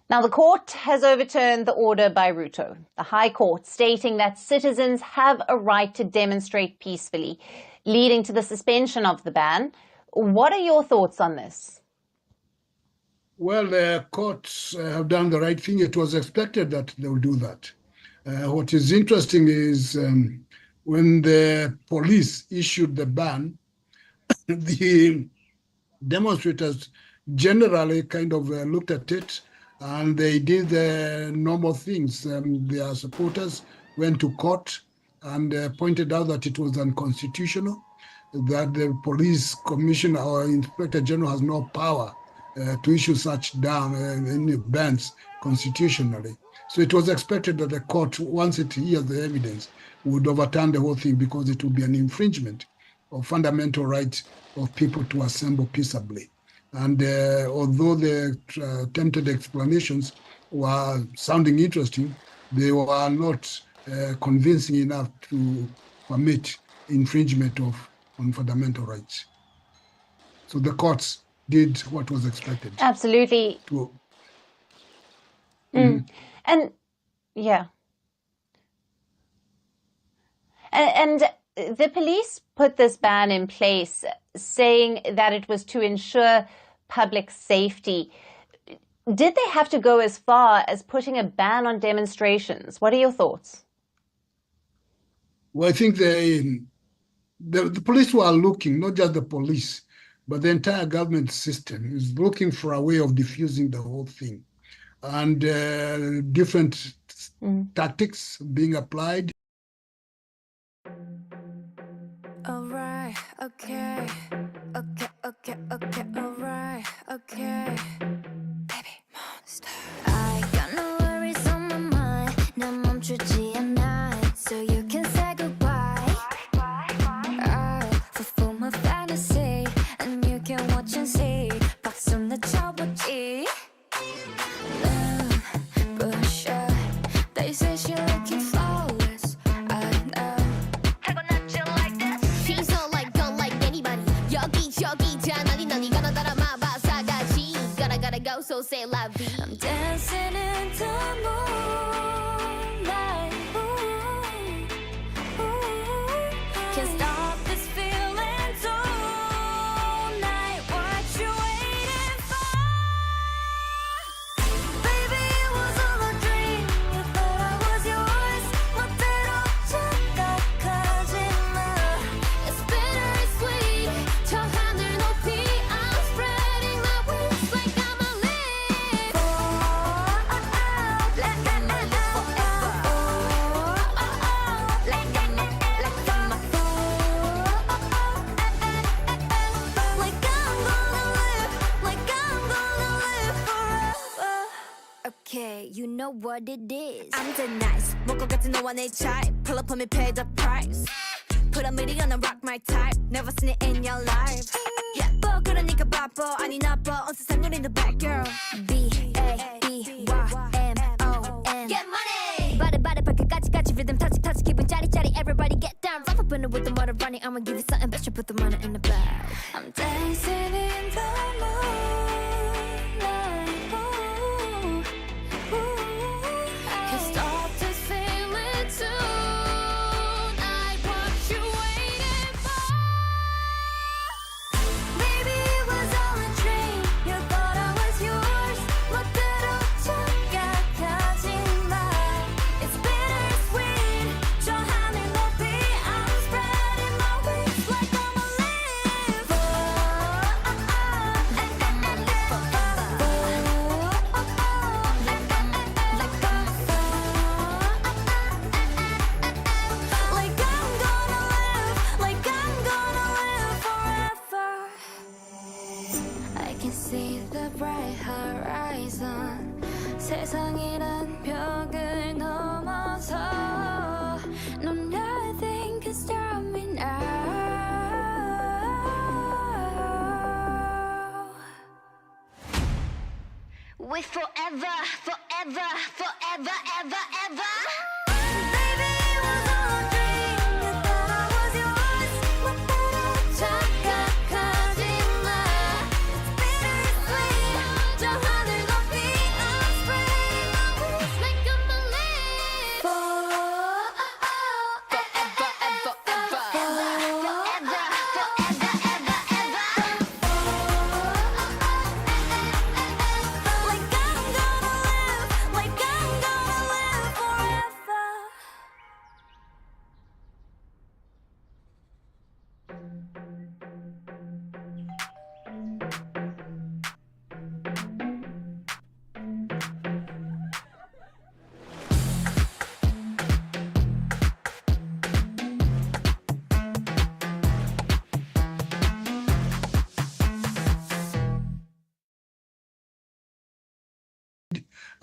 S14: Now, the court has overturned the order by Ruto, the High Court, stating that citizens have a right to demonstrate peacefully, leading to the suspension of the ban. What are your thoughts on this?
S16: Well, the courts have done the right thing. It was expected that they will do that. What is interesting is when the police issued the ban, the demonstrators generally kind of looked at it and they did the normal things. Their supporters went to court and pointed out that it was unconstitutional, that the police commissioner or inspector general has no power to issue such bans constitutionally. So it was expected that the court, once it hears the evidence, would overturn the whole thing because it would be an infringement of fundamental rights of people to assemble peaceably. And although the attempted explanations were sounding interesting, they were not convincing enough to permit infringement on fundamental rights. So the courts did what was expected.
S14: Absolutely. And yeah. And the police put this ban in place, saying that it was to ensure public safety. Did they have to go as far as putting a ban on demonstrations? What are your thoughts?
S16: Well, I think the police were looking, not just the police, but the entire government system is looking for a way of diffusing the whole thing. And different tactics being applied.
S17: All right, okay, all right, okay. Baby monster. I got no worries on my mind. 난 멈추지 않아, so you can say goodbye. I fulfill my fantasy, and you can watch and see. 박수는 쳐보지. They say she looking flawless. I know. 타고났지 like this. She's not like don't like anybody. 여기저기 자나니 너니 가나 따라 마봐 사가지. Gotta go so say la vie. I'm dancing in the moonlight. Ooh, can't stop this feeling tonight. What you waiting for? Baby, it was all a dream. You thought I was yours. 멋대로 착각하지 마. It's bittersweet. 저 하늘 높이 I'm spreading my wings like I'm a leaf. Like I'm a leaf forever. Like I'm a okay, you know what it is. I'm the nice. 먹고 같은 너와 내 type. Pull up on me, pay the price. Put a million on rock my type. Never seen it in your life. 예뻐 그러니까 바빠 아니 나빠 온 세상을 in the back girl. B-A-B-Y-M-O-N. Get money. 바래 발끝까지 rhythm touch 기분 짜릿짜릿 everybody get down. Rough up in it with the motor running. I'ma give you something better. Put the money in the bag. I'm dancing in the moonlight. Can't stop this feeling tonight. What you waiting for? Baby, it was all a dream. You thought I was yours. 멋대로 착각하지 마. It's bittersweet. 저 하늘 높이 I'm spreading my wings like I'm a leaf. Like I'm a leaf forever. I can see the bright horizon. 세상이란 벽을 넘어서 No, nothing can stop me now. With forever, forever, forever, ever, ever. Baby, it was all a dream. You thought I was yours. 멋대로 착각하지 마. It's bittersweet. 저 하늘 높이 I'm spreading my wings like I'm a leaf. Forever, ever, ever. Forever, forever, ever, ever. Like I'm gonna live forever.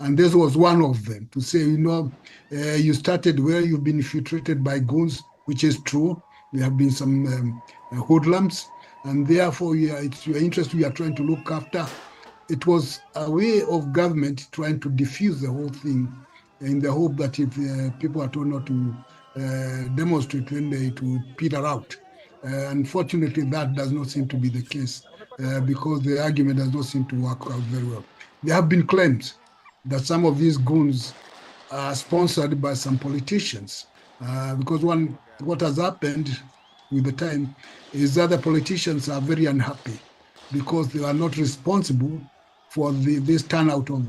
S16: And this was one of them, to say, you started where you've been infiltrated by goons, which is true. There have been some hoodlums, and therefore it's your interest we are trying to look after. It was a way of government trying to diffuse the whole thing in the hope that if people are told not to demonstrate, then it will peter out. Unfortunately, that does not seem to be the case because the argument does not seem to work out very well. There have been claims that some of these goons are sponsored by some politicians because what has happened with the time is that the politicians are very unhappy because they are not responsible for this turnout of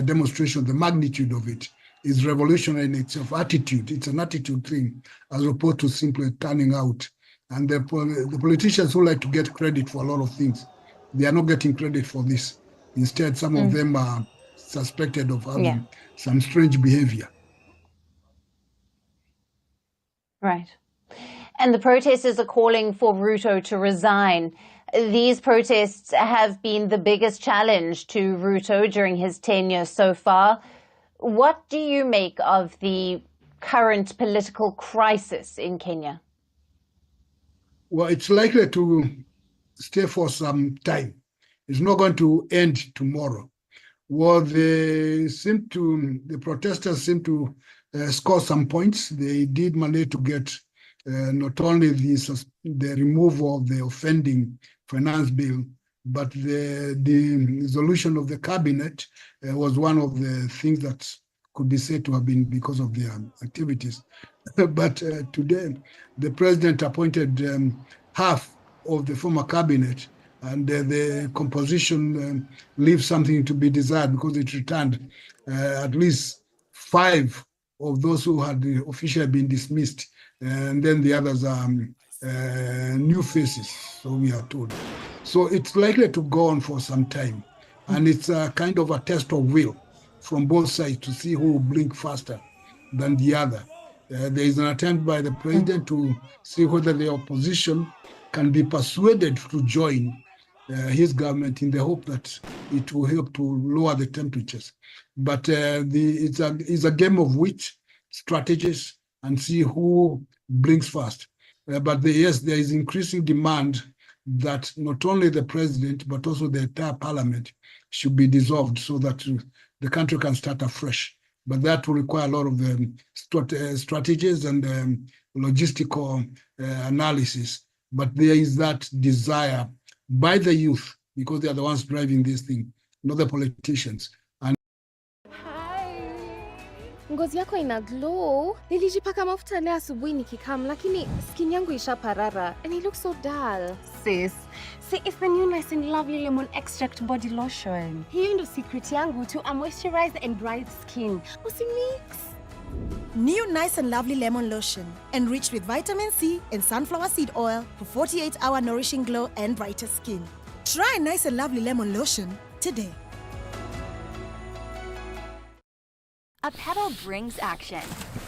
S16: demonstration. The magnitude of it is revolutionary in itself. Attitude, it's an attitude thing as opposed to simply turning out. And the politicians who like to get credit for a lot of things, they are not getting credit for this. Instead, some of them are suspected of having some strange behavior.
S14: Right. And the protesters are calling for Ruto to resign. These protests have been the biggest challenge to Ruto during his tenure so far. What do you make of the current political crisis in Kenya?
S16: Well, it's likely to stay for some time. It's not going to end tomorrow. Well, the protesters seem to score some points. They did manage to get not only the removal of the offending finance bill, but the dissolution of the cabinet was one of the things that could be said to have been because of their activities. But today, the president appointed half of the former cabinet, and the composition leaves something to be desired because it returned at least 5 of those who had officially been dismissed, and then the others are new faces, so we are told. So it's likely to go on for some time, and it's a kind of a test of will from both sides to see who will blink faster than the other. There is an attempt by the president to see whether the opposition can be persuaded to join his government in the hope that it will help to lower the temperatures. But it's a game of wit, strategies, and see who blinks first. But yes, there is increasing demand that not only the president, but also the entire parliament should be dissolved so that the country can start afresh. But that will require a lot of strategies and logistical analysis. But there is that desire by the youth, because they are the ones driving this thing, not the politicians. And
S18: Ngozi yako ina glow. Nilijipaka mafuta leo asubuhi nikikam, lakini skin yangu ishaparara and it looks so dull. Sis, see, it's the new Nice and Lovely Lemon Extract Body Lotion. Hiyo ndo secret yangu to a moisturized and bright skin. Usimix.
S19: New Nice and Lovely Lemon Lotion, enriched with vitamin C and sunflower seed oil for 48-hour nourishing glow and brighter skin. Try Nice and Lovely Lemon Lotion today.
S20: A pedal brings action.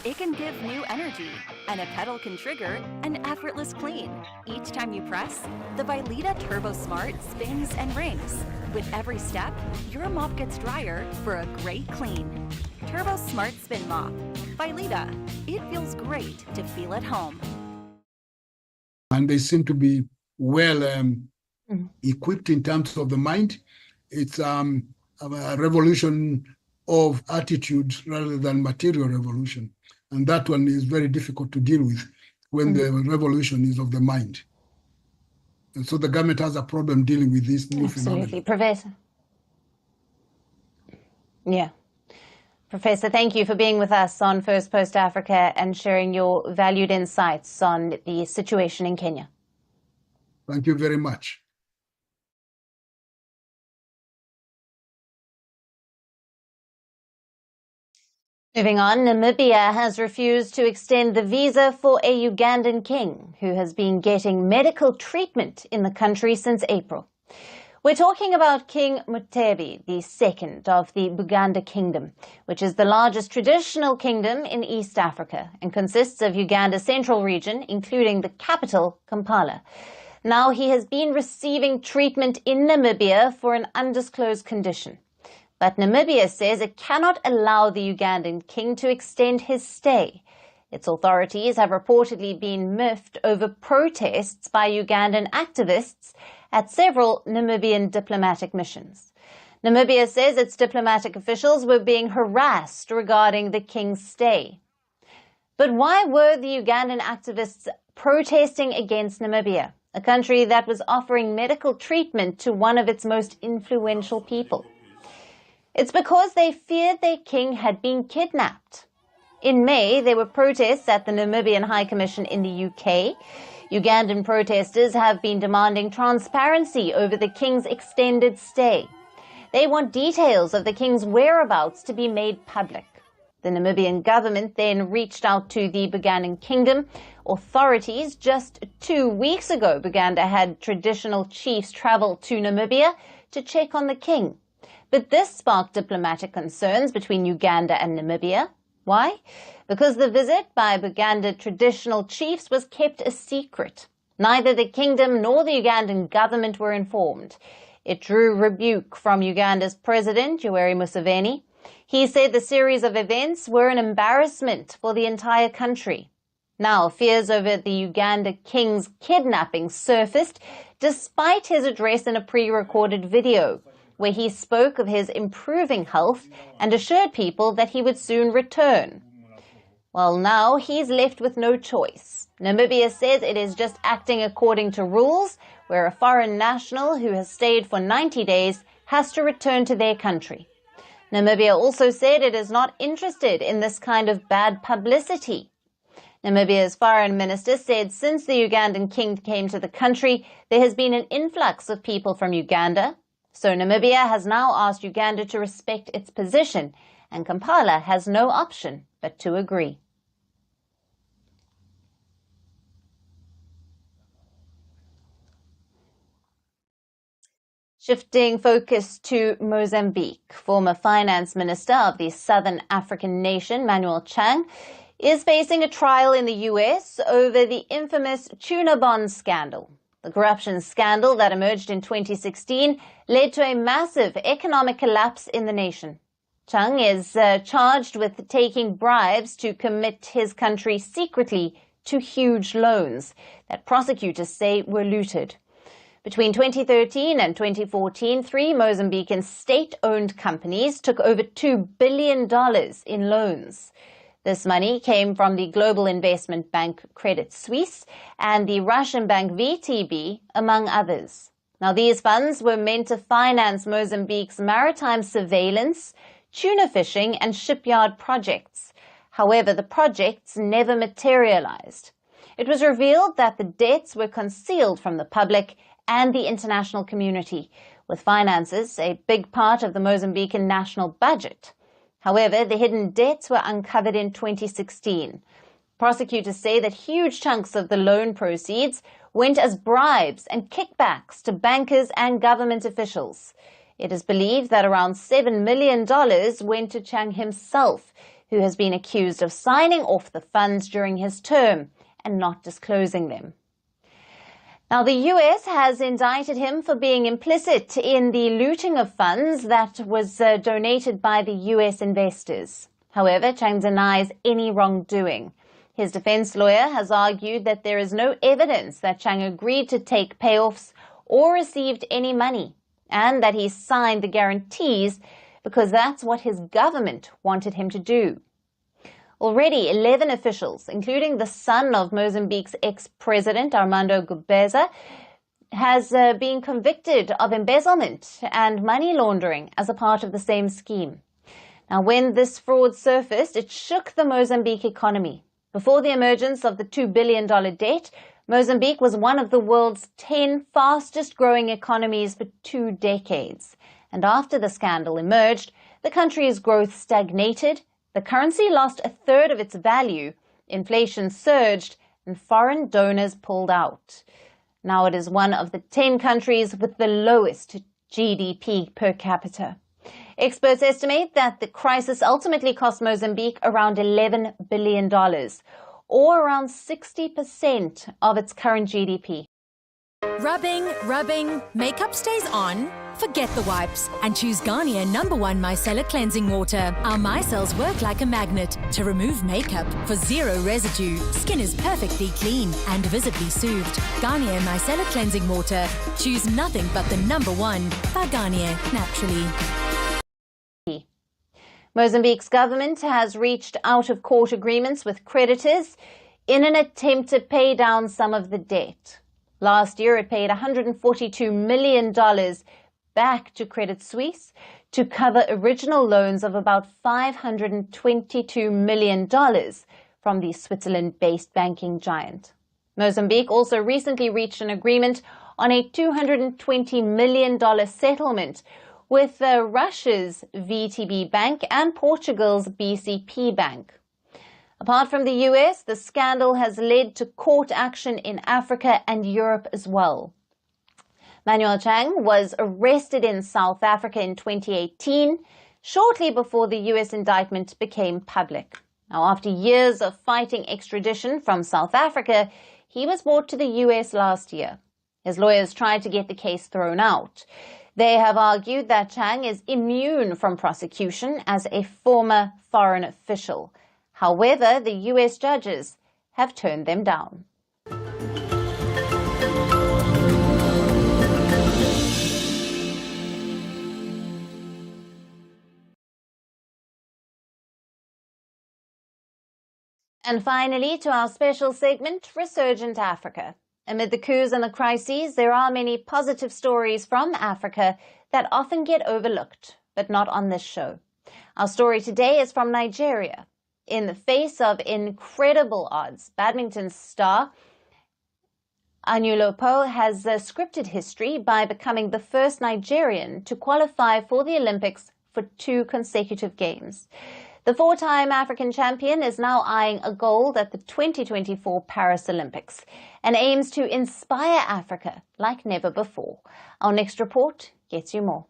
S20: It can give new energy, and a pedal can trigger an effortless clean. Each time you press, the Vileda Turbo Smart spins and rings. With every step, your mop gets drier for a great clean. Turbo Smart Spin Mop. Vileda. It feels great to feel at home.
S16: And they seem to be well equipped in terms of the mind. It's a revolution of attitude rather than material revolution. And that one is very difficult to deal with when the revolution is of the mind. And so the government has a problem dealing with this new phenomenon.
S14: Absolutely. Professor. Yeah. Professor, thank you for being with us on First Post Africa and sharing your valued insights on the situation in Kenya.
S16: Thank you very much.
S14: Moving on, Namibia has refused to extend the visa for a Ugandan king who has been getting medical treatment in the country since April. We're talking about King Mutebi II of the Buganda Kingdom, which is the largest traditional kingdom in East Africa and consists of Uganda's central region, including the capital, Kampala. Now he has been receiving treatment in Namibia for an undisclosed condition.
S21: But Namibia says it cannot allow the Ugandan king to extend his stay. Its authorities have reportedly been miffed over protests by Ugandan activists at several Namibian diplomatic missions. Namibia says its diplomatic officials were being harassed regarding the king's stay. But why were the Ugandan activists protesting against Namibia, a country that was offering medical treatment to one of its most influential people? It's because they feared their king had been kidnapped. In May, there were protests at the Namibian High Commission in the UK. Ugandan protesters have been demanding transparency over the king's extended stay. They want details of the king's whereabouts to be made public. The Namibian government then reached out to the Ugandan kingdom. Authorities just 2 weeks ago, Uganda had traditional chiefs travel to Namibia to check on the king. But this sparked diplomatic concerns between Uganda and Namibia. Why? Because the visit by Buganda traditional chiefs was kept a secret. Neither the kingdom nor the Ugandan government were informed. It drew rebuke from Uganda's president, Yoweri Museveni. He said the series of events were an embarrassment for the entire country. Now, fears over the Uganda king's kidnapping surfaced despite his address in a pre-recorded video, where he spoke of his improving health and assured people that he would soon return. Well, now he's left with no choice. Namibia says it is just acting according to rules, where a foreign national who has stayed for 90 days has to return to their country. Namibia also said it is not interested in this kind of bad publicity. Namibia's foreign minister said since the Ugandan king came to the country, there has been an influx of people from Uganda. So Namibia has now asked Uganda to respect its position, and Kampala has no option but to agree. Shifting focus to Mozambique, former finance minister of the southern African nation, Manuel Chang, is facing a trial in the US over the infamous tuna bond scandal. The corruption scandal that emerged in 2016 led to a massive economic collapse in the nation. Chang is charged with taking bribes to commit his country secretly to huge loans that prosecutors say were looted. Between 2013 and 2014, 3 Mozambican state-owned companies took over $2 billion in loans. This money came from the global investment bank Credit Suisse and the Russian bank VTB, among others. Now, these funds were meant to finance Mozambique's maritime surveillance, tuna fishing, and shipyard projects. However, the projects never materialized. It was revealed that the debts were concealed from the public and the international community, with finances a big part of the Mozambican national budget. However, the hidden debts were uncovered in 2016. Prosecutors say that huge chunks of the loan proceeds went as bribes and kickbacks to bankers and government officials. It is believed that around $7 million went to Chang himself, who has been accused of signing off the funds during his term and not disclosing them. Now, the US has indicted him for being implicit in the looting of funds that was donated by the US investors. However, Chang denies any wrongdoing. His defense lawyer has argued that there is no evidence that Chang agreed to take payoffs or received any money, and that he signed the guarantees because that's what his government wanted him to do. Already, 11 officials, including the son of Mozambique's ex-president, Armando Guebuza, has been convicted of embezzlement and money laundering as a part of the same scheme. Now, when this fraud surfaced, it shook the Mozambique economy. Before the emergence of the $2 billion debt, Mozambique was one of the world's 10 fastest-growing economies for 2 decades. And after the scandal emerged, the country's growth stagnated, the currency lost a third of its value, inflation surged, and foreign donors pulled out. Now it is one of the 10 countries with the lowest GDP per capita. Experts estimate that the crisis ultimately cost Mozambique around $11 billion, or around 60% of its current GDP.
S1: Rubbing, makeup stays on? Forget the wipes and choose Garnier #1 Micellar Cleansing Water. Our micelles work like a magnet to remove makeup for zero residue. Skin is perfectly clean and visibly soothed. Garnier Micellar Cleansing Water. Choose nothing but the #1 by Garnier Naturally.
S21: Mozambique's government has reached out-of-court agreements with creditors in an attempt to pay down some of the debt. Last year, it paid $142 million back to Credit Suisse to cover original loans of about $522 million from the Switzerland-based banking giant. Mozambique also recently reached an agreement on a $220 million settlement with Russia's VTB Bank and Portugal's BCP Bank. Apart from the US, the scandal has led to court action in Africa and Europe as well. Manuel Chang was arrested in South Africa in 2018, shortly before the US indictment became public. Now, after years of fighting extradition from South Africa, he was brought to the US last year. His lawyers tried to get the case thrown out. They have argued that Chang is immune from prosecution as a former foreign official. However, the US judges have turned them down. And finally, to our special segment, Resurgent Africa. Amid the coups and the crises, there are many positive stories from Africa that often get overlooked, but not on this show. Our story today is from Nigeria. In the face of incredible odds, badminton star Anulopo has scripted history by becoming the first Nigerian to qualify for the Olympics for 2 consecutive games. The 4-time African champion is now eyeing a gold at the 2024 Paris Olympics and aims to inspire Africa like never before. Our next report gets you more.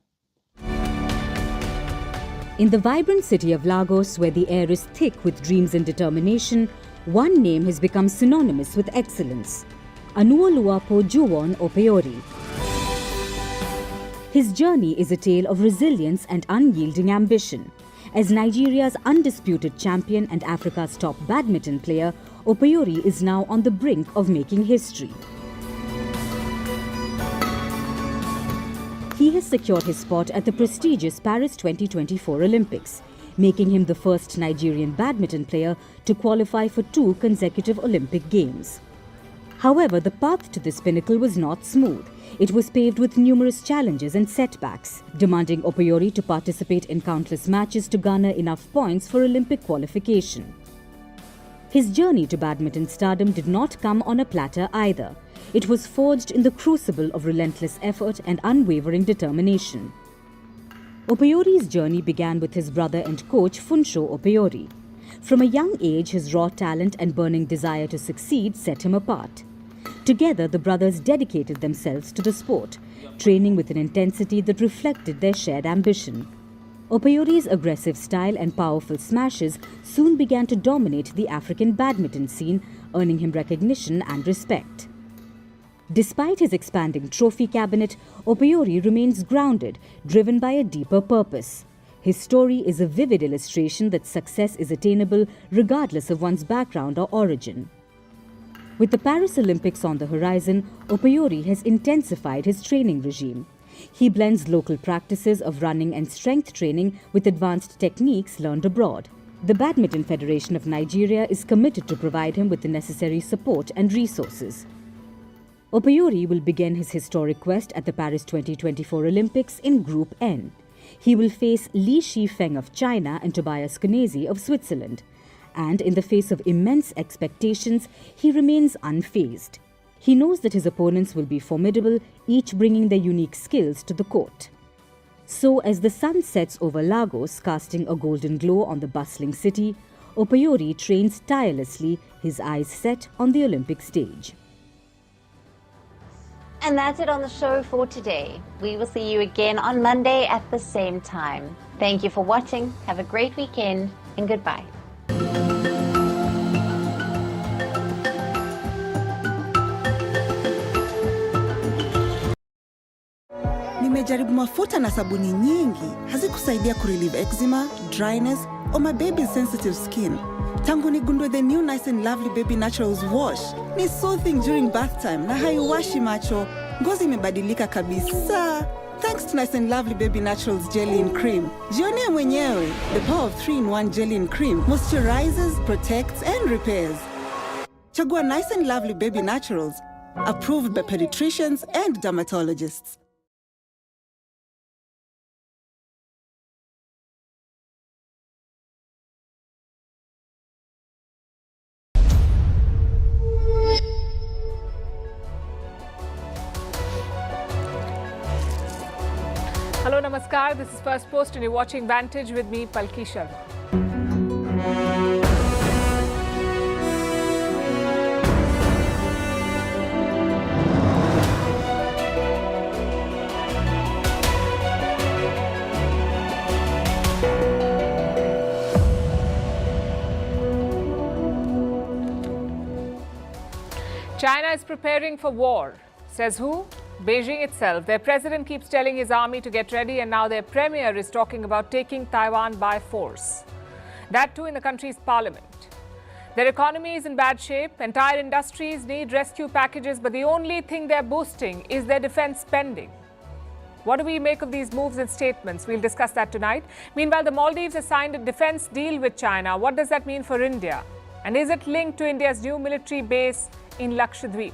S22: In the vibrant city of Lagos, where the air is thick with dreams and determination, one name has become synonymous with excellence: Anuoluwapo Juwon Opeori. His journey is a tale of resilience and unyielding ambition. As Nigeria's undisputed champion and Africa's top badminton player, Opeori is now on the brink of making history. He has secured his spot at the prestigious Paris 2024 Olympics, making him the first Nigerian badminton player to qualify for 2 consecutive Olympic Games. However, the path to this pinnacle was not smooth. It was paved with numerous challenges and setbacks, demanding Opeori to participate in countless matches to garner enough points for Olympic qualification. His journey to badminton stardom did not come on a platter either. It was forged in the crucible of relentless effort and unwavering determination. Opeori's journey began with his brother and coach Funsho Opeori. From a young age, his raw talent and burning desire to succeed set him apart. Together, the brothers dedicated themselves to the sport, training with an intensity that reflected their shared ambition. Opeori's aggressive style and powerful smashes soon began to dominate the African badminton scene, earning him recognition and respect. Despite his expanding trophy cabinet, Opeori remains grounded, driven by a deeper purpose. His story is a vivid illustration that success is attainable regardless of one's background or origin. With the Paris Olympics on the horizon, Opeori has intensified his training regime. He blends local practices of running and strength training with advanced techniques learned abroad. The Badminton Federation of Nigeria is committed to provide him with the necessary support and resources. Opeori will begin his historic quest at the Paris 2024 Olympics in Group N. He will face Li Shifeng of China and Tobias Konesi of Switzerland. And in the face of immense expectations, he remains unfazed. He knows that his opponents will be formidable, each bringing their unique skills to the court. So, as the sun sets over Lagos, casting a golden glow on the bustling city, Opeori trains tirelessly, his eyes set on the Olympic stage.
S21: And that's it on the show for today. We will see you again on Monday at the same time. Thank you for watching. Have a great weekend and goodbye.
S4: Nimejaribu mafuta na sabuni nyingi, hazikusaidia kurelieve eczema, dryness, or my baby's sensitive skin. Tangu nigundue the new Nice and Lovely Baby Naturals wash, ni soothing during bath time na haiwashi macho. Ngozi imebadilika kabisa. Thanks to Nice and Lovely Baby Naturals Jelly and Cream. Jionee mwenyewe, the power of 3-in-1 Jelly and Cream moisturizes, protects, and repairs. Chagua Nice and Lovely Baby Naturals, approved by pediatricians and dermatologists.
S5: Hello, Namaskar. This is First Post and you're watching Vantage with me, Palki Sharma. China is preparing for war. Says who? Beijing itself. Their president keeps telling his army to get ready, and now their premier is talking about taking Taiwan by force. That too in the country's parliament. Their economy is in bad shape. Entire industries need rescue packages, but the only thing they're boosting is their defense spending. What do we make of these moves and statements? We'll discuss that tonight. Meanwhile, the Maldives has signed a defense deal with China. What does that mean for India? And is it linked to India's new military base in Lakshadweep?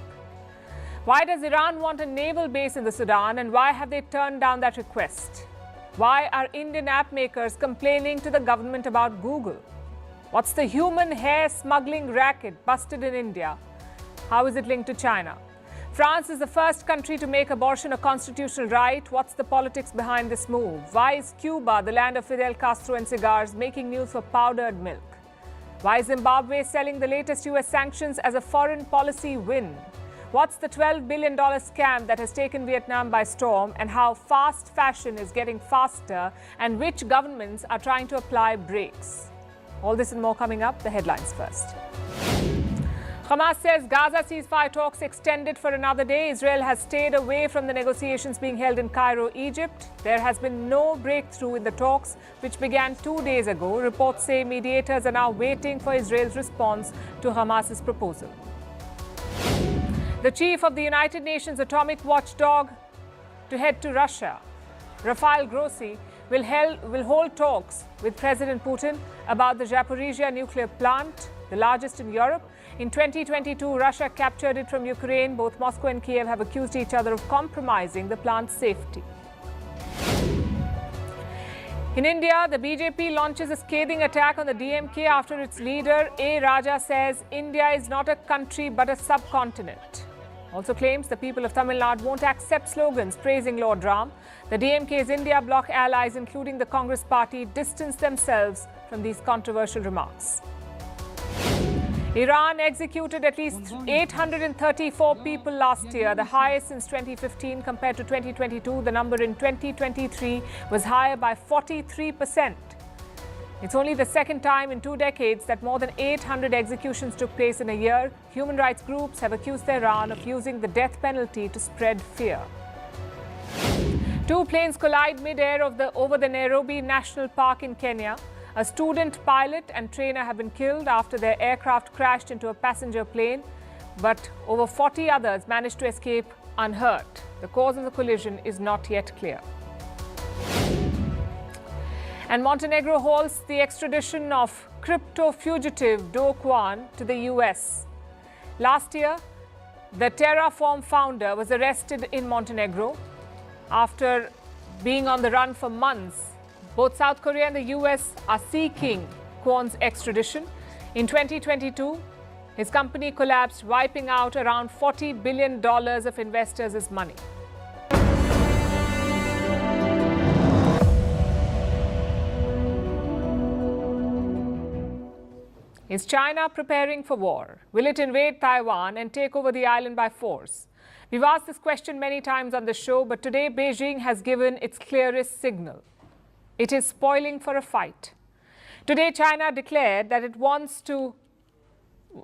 S5: Why does Iran want a naval base in the Sudan, and why have they turned down that request? Why are Indian app makers complaining to the government about Google? What's the human hair smuggling racket busted in India? How is it linked to China? France is the first country to make abortion a constitutional right. What's the politics behind this move? Why is Cuba, the land of Fidel Castro and cigars, making news for powdered milk? Why is Zimbabwe selling the latest US sanctions as a foreign policy win? What's the $12 billion scam that has taken Vietnam by storm, and how fast fashion is getting faster, and which governments are trying to apply brakes? All this and more coming up. The headlines first. Hamas says Gaza ceasefire talks extended for another day. Israel has stayed away from the negotiations being held in Cairo, Egypt. There has been no breakthrough in the talks, which began 2 days ago. Reports say mediators are now waiting for Israel's response to Hamas's proposal. The chief of the United Nations atomic watchdog to head to Russia, Rafael Grossi, will hold talks with President Putin about the Zaporizhia nuclear plant, the largest in Europe. In 2022, Russia captured it from Ukraine. Both Moscow and Kiev have accused each other of compromising the plant's safety. In India, the BJP launches a scathing attack on the DMK after its leader, A. Raja, says India is not a country but a subcontinent. Also claims the people of Tamil Nadu won't accept slogans praising Lord Ram. The DMK's India bloc allies, including the Congress party, distance themselves from these controversial remarks. Iran executed at least 834 people last year, the highest since 2015 compared to 2022. The number in 2023 was higher by 43%. It's only the second time in 2 decades that more than 800 executions took place in a year. Human rights groups have accused Iran of using the death penalty to spread fear. 2 planes collide mid-air over the Nairobi National Park in Kenya. A student pilot and trainer have been killed after their aircraft crashed into a passenger plane, but over 40 others managed to escape unhurt. The cause of the collision is not yet clear. And Montenegro holds the extradition of crypto fugitive Do Kwon to the US. Last year, the Terraform founder was arrested in Montenegro after being on the run for months. Both South Korea and the US are seeking Kwon's extradition. In 2022, his company collapsed, wiping out around $40 billion of investors' money. Is China preparing for war? Will it invade Taiwan and take over the island by force? We've asked this question many times on the show, but today Beijing has given its clearest signal. It is spoiling for a fight. Today, China declared that it wants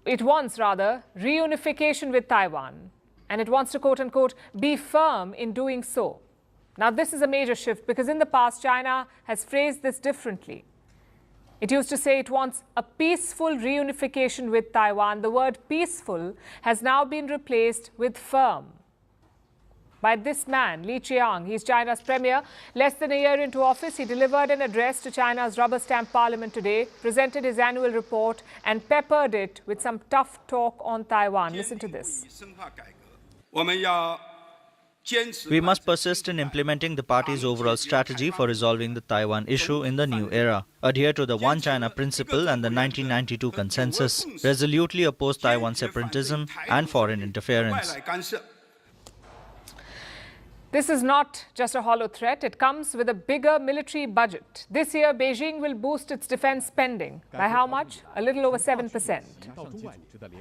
S5: reunification with Taiwan, and it wants to, quote unquote, be firm in doing so. Now, this is a major shift because in the past, China has phrased this differently. It used to say it wants a peaceful reunification with Taiwan. The word peaceful has now been replaced with firm by this man, Li Qiang. He's China's premier. Less than a year into office, he delivered an address to China's rubber stamp parliament today, presented his annual report and peppered it with some tough talk on Taiwan. Listen to this.
S3: We must persist in implementing the party's overall strategy for resolving the Taiwan issue in the new era, adhere to the One China principle and the 1992 consensus, resolutely oppose Taiwan separatism and foreign interference.
S5: This is not just a hollow threat. It comes with a bigger military budget. This year, Beijing will boost its defense spending. By how much? A little over 7%.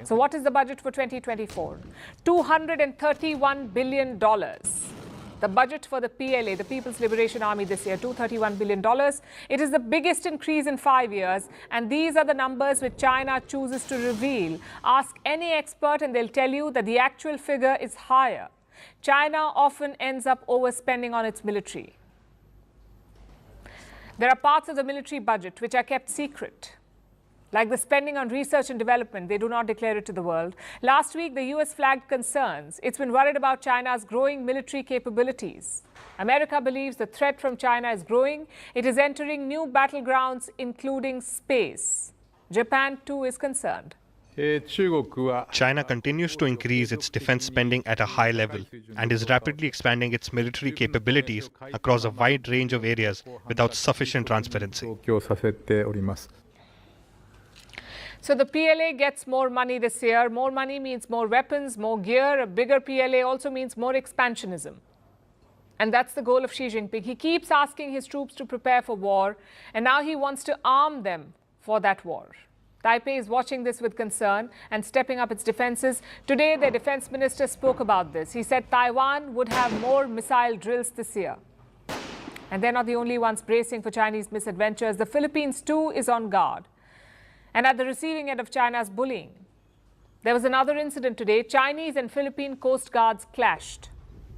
S5: So what is the budget for 2024? $231 billion. The budget for the PLA, the People's Liberation Army, this year, $231 billion. It is the biggest increase in 5 years. And these are the numbers which China chooses to reveal. Ask any expert and they'll tell you that the actual figure is higher. China often ends up overspending on its military. There are parts of the military budget which are kept secret, like the spending on research and development. They do not declare it to the world. Last week, the US flagged concerns. It's been worried about China's growing military capabilities. America believes the threat from China is growing. It is entering new battlegrounds, including space. Japan, too, is concerned.
S6: China continues to increase its defense spending at a high level and is rapidly expanding its military capabilities across a wide range of areas without sufficient transparency.
S5: So the PLA gets more money this year. More money means more weapons, more gear. A bigger PLA also means more expansionism. And that's the goal of Xi Jinping. He keeps asking his troops to prepare for war, and now he wants to arm them for that war. Taipei is watching this with concern and stepping up its defenses. Today, their defense minister spoke about this. He said Taiwan would have more missile drills this year. And they're not the only ones bracing for Chinese misadventures. The Philippines, too, is on guard and at the receiving end of China's bullying. There was another incident today. Chinese and Philippine coast guards clashed.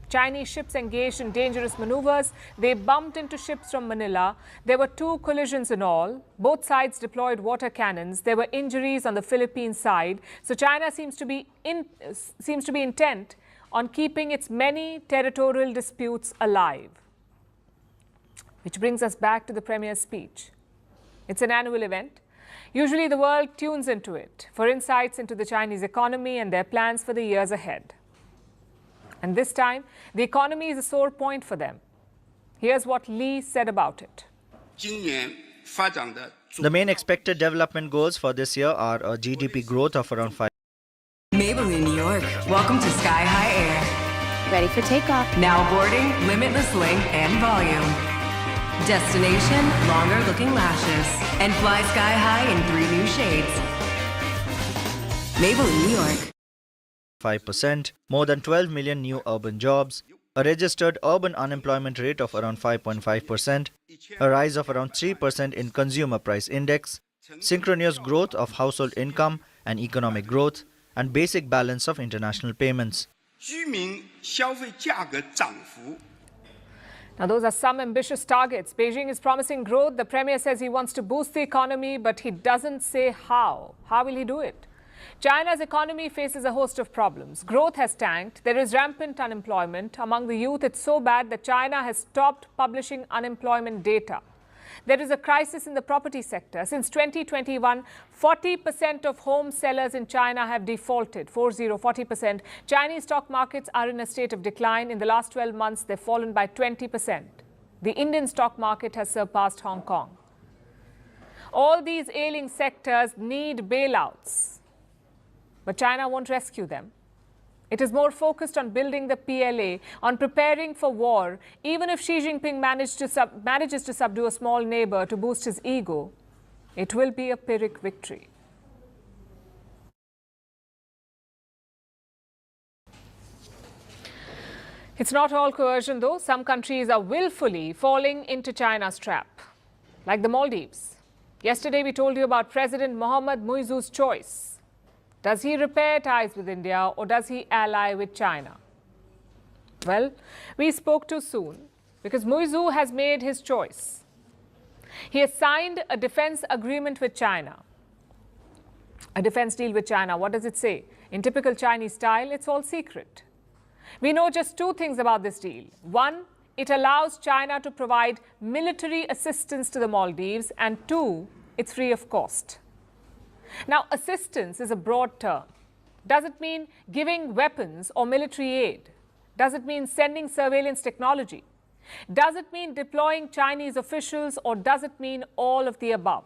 S5: Chinese ships engaged in dangerous maneuvers. They bumped into ships from Manila. There were 2 collisions in all. Both sides deployed water cannons. There were injuries on the Philippine side. So China seems to be intent on keeping its many territorial disputes alive. Which brings us back to the Premier's speech. It's an annual event. Usually the world tunes into it for insights into the Chinese economy and their plans for the years ahead. And this time, the economy is a sore point for them. Here's what Li said about it.
S3: The main expected development goals for this year are a GDP growth of around 5%.
S23: Maybelline, New York. Welcome to Sky High Air.
S14: Ready for takeoff.
S23: Now boarding, limitless length and volume. Destination, longer looking lashes. And fly sky high in 3 new shades. Maybelline, New York.
S3: 5%, more than 12 million new urban jobs, a registered urban unemployment rate of around 5.5%, a rise of around 3% in consumer price index, synchronous growth of household income and economic growth, and basic balance of international payments.
S5: Now, those are some ambitious targets. Beijing is promising growth. The Premier says he wants to boost the economy, but he doesn't say how. How will he do it? China's economy faces a host of problems. Growth has tanked. There is rampant unemployment. Among the youth, it's so bad that China has stopped publishing unemployment data. There is a crisis in the property sector. Since 2021, 40% of home sellers in China have defaulted. 40%. Chinese stock markets are in a state of decline. In the last 12 months, they've fallen by 20%. The Indian stock market has surpassed Hong Kong. All these ailing sectors need bailouts. But China won't rescue them. It is more focused on building the PLA, on preparing for war. Even if Xi Jinping manages to subdue a small neighbor to boost his ego, it will be a Pyrrhic victory. It's not all coercion, though. Some countries are willfully falling into China's trap, like the Maldives. Yesterday, we told you about President Mohammad Muizzu's choice. Does he repair ties with India or does he ally with China? Well, we spoke too soon. because Muizhu has made his choice. He has signed a defense agreement with China. A defense deal with China. What does it say? In typical Chinese style, it's all secret. We know just two things about this deal. One, it allows China to provide military assistance to the Maldives, and two, it's free of cost. Now, assistance is a broad term. Does it mean giving weapons or military aid? Does it mean sending surveillance technology? Does it mean deploying Chinese officials, or does it mean all of the above?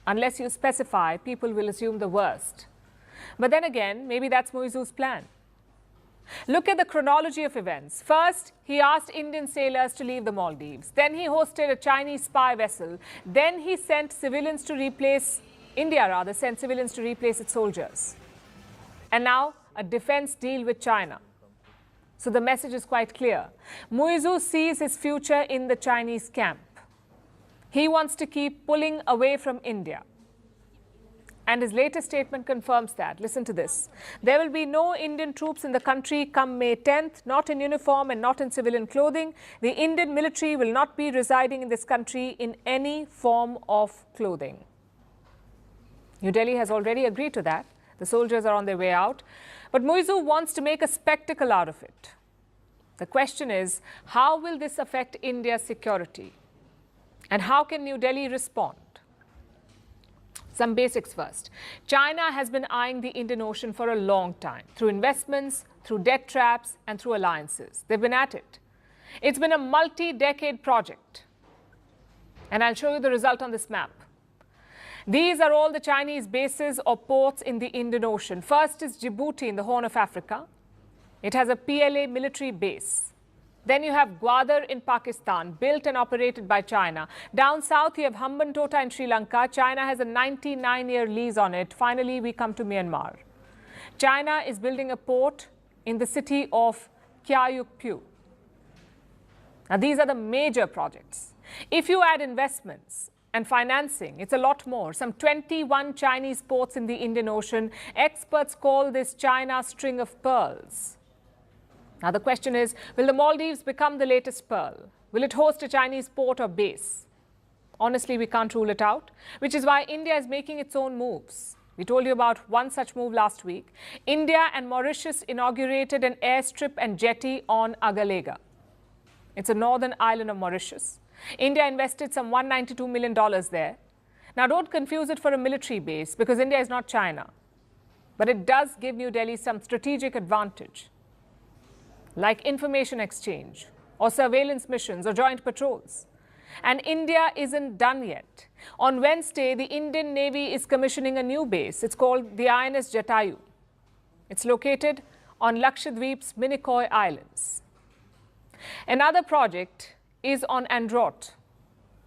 S5: Unless you specify, people will assume the worst. But then again, maybe that's Muizhu's plan. Look at the chronology of events. First, he asked Indian sailors to leave the Maldives. Then he hosted a Chinese spy vessel. Then he sent civilians to replace, India sent civilians to replace its soldiers. And now, a defense deal with China. So the message is quite clear. Muizhu sees his future in the Chinese camp. He wants to keep pulling away from India. And his latest statement confirms that. Listen to this. There will be no Indian troops in the country come May 10th, not in uniform and not in civilian clothing. The Indian military will not be residing in this country in any form of clothing. New Delhi has already agreed to that. The soldiers are on their way out. But Muizhu wants to make a spectacle out of it. The question is, how will this affect India's security? And how can New Delhi respond? Some basics first. China has been eyeing the Indian Ocean for a long time, through investments, through debt traps, and through alliances. They've been at it. It's been a multi-decade project. And I'll show you the result on this map. These are all the Chinese bases or ports in the Indian Ocean. First is Djibouti in the Horn of Africa. It has a PLA military base. Then you have Gwadar in Pakistan, built and operated by China. Down south, you have Hambantota in Sri Lanka. China has a 99-year lease on it. Finally, we come to Myanmar. China is building a port in the city of Kyaukpyu. Now, these are the major projects. If you add investments and financing, it's a lot more. Some 21 Chinese ports in the Indian Ocean. Experts call this China's string of pearls. Now the question is, will the Maldives become the latest pearl? Will it host a Chinese port or base? Honestly, we can't rule it out, which is why India is making its own moves. We told you about one such move last week. India and Mauritius inaugurated an airstrip and jetty on Agalega. It's a northern island of Mauritius. India invested some $192 million there. Now don't confuse it for a military base, because India is not China. But it does give New Delhi some strategic advantage, like information exchange or surveillance missions or joint patrols. And India isn't done yet. On Wednesday, the Indian Navy is commissioning a new base. It's called the INS Jatayu. It's located on Lakshadweep's Minicoy Islands. Another project is on Androt.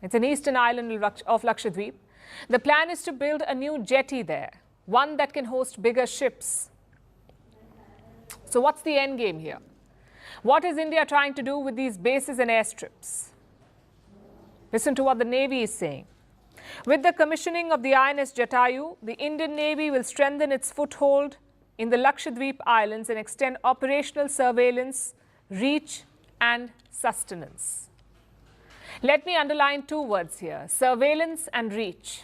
S5: It's an eastern island of Lakshadweep. The plan is to build a new jetty there, one that can host bigger ships. So what's the end game here? What is India trying to do with these bases and airstrips? Listen to what the Navy is saying. With the commissioning of the INS Jatayu, the Indian Navy will strengthen its foothold in the Lakshadweep Islands and extend operational surveillance, reach, and sustenance. Let me underline two words here: surveillance and reach.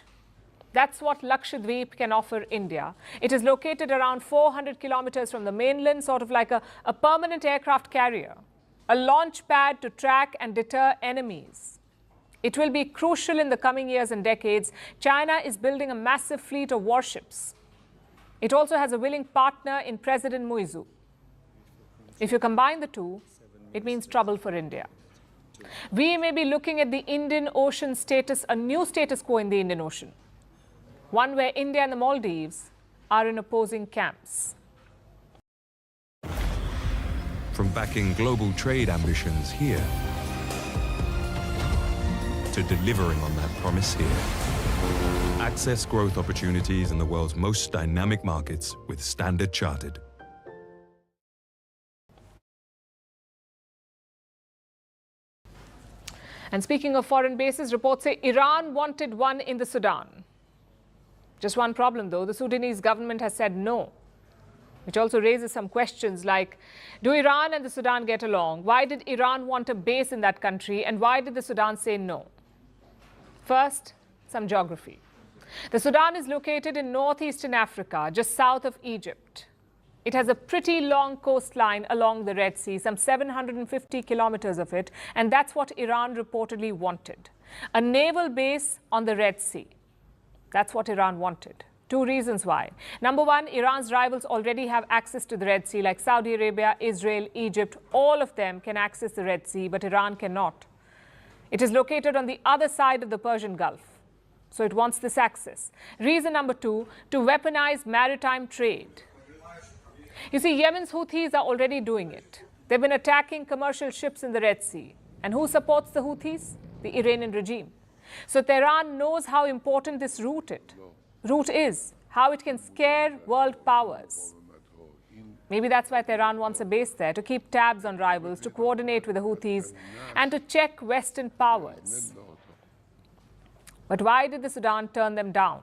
S5: That's what Lakshadweep can offer India. It is located around 400 kilometers from the mainland, sort of like a permanent aircraft carrier, a launch pad to track and deter enemies. It will be crucial in the coming years and decades. China is building a massive fleet of warships. It also has a willing partner in President Muizhu. If you combine the two, it means trouble for India. We may be looking at the Indian Ocean status, a new status quo in the Indian Ocean, one where India and the Maldives are in opposing camps.
S2: From backing global trade ambitions here to delivering on that promise here. Access growth opportunities in the world's most dynamic markets with Standard Chartered.
S5: And speaking of foreign bases, reports say Iran wanted one in the Sudan. Just one problem though, the Sudanese government has said no. which also raises some questions like, do Iran and the Sudan get along? Why did Iran want a base in that country? And why did the Sudan say no? First, some geography. The Sudan is located in northeastern Africa, just south of Egypt. It has a pretty long coastline along the Red Sea, some 750 kilometers of it, and that's what Iran reportedly wanted. A naval base on the Red Sea. That's what Iran wanted. Two reasons why. Number one, Iran's rivals already have access to the Red Sea, like Saudi Arabia, Israel, Egypt. All of them can access the Red Sea, but Iran cannot. It is located on the other side of the Persian Gulf, so it wants this access. Reason number two, to weaponize maritime trade. You see, Yemen's Houthis are already doing it. They've been attacking commercial ships in the Red Sea. And who supports the Houthis? The Iranian regime. So Tehran knows how important this route is, how it can scare world powers. Maybe that's why Tehran wants a base there, to keep tabs on rivals, to coordinate with the Houthis, and to check Western powers. But why did the Sudan turn them down?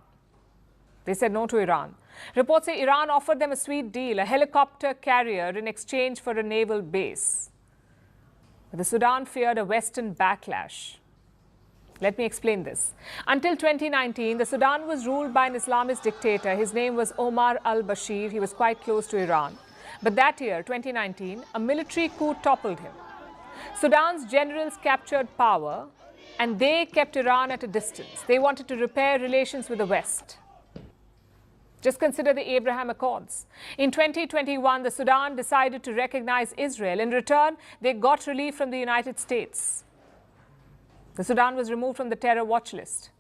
S5: They said no to Iran. Reports say Iran offered them a sweet deal, a helicopter carrier in exchange for a naval base. But the Sudan feared a Western backlash. Let me explain this. Until 2019, the Sudan was ruled by an Islamist dictator. His name was Omar al-Bashir. He was quite close to Iran. But that year, 2019, a military coup toppled him. Sudan's generals captured power, and they kept Iran at a distance. They wanted to repair relations with the West. Just consider the Abraham Accords. In 2021, the Sudan decided to recognize Israel. In return, they got relief from the United States. The Sudan was removed from the terror watch list.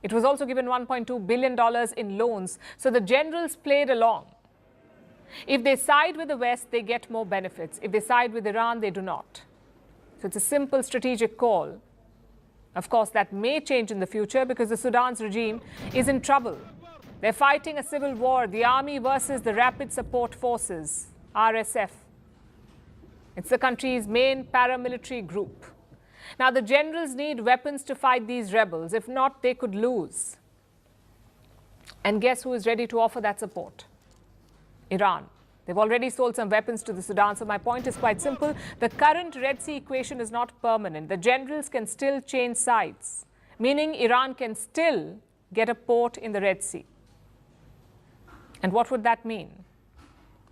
S5: It was also given $1.2 billion in loans, so the generals played along. If they side with the West, they get more benefits. If they side with Iran, they do not. So it's a simple strategic call. Of course, that may change in the future because the Sudan's regime is in trouble. They're fighting a civil war, the army versus the Rapid Support Forces, RSF. It's the country's main paramilitary group. Now, the generals need weapons to fight these rebels. If not, they could lose. And guess who is ready to offer that support? Iran. They've already sold some weapons to the Sudan. So my point is quite simple. The current Red Sea equation is not permanent. The generals can still change sides, meaning Iran can still get a port in the Red Sea. And what would that mean?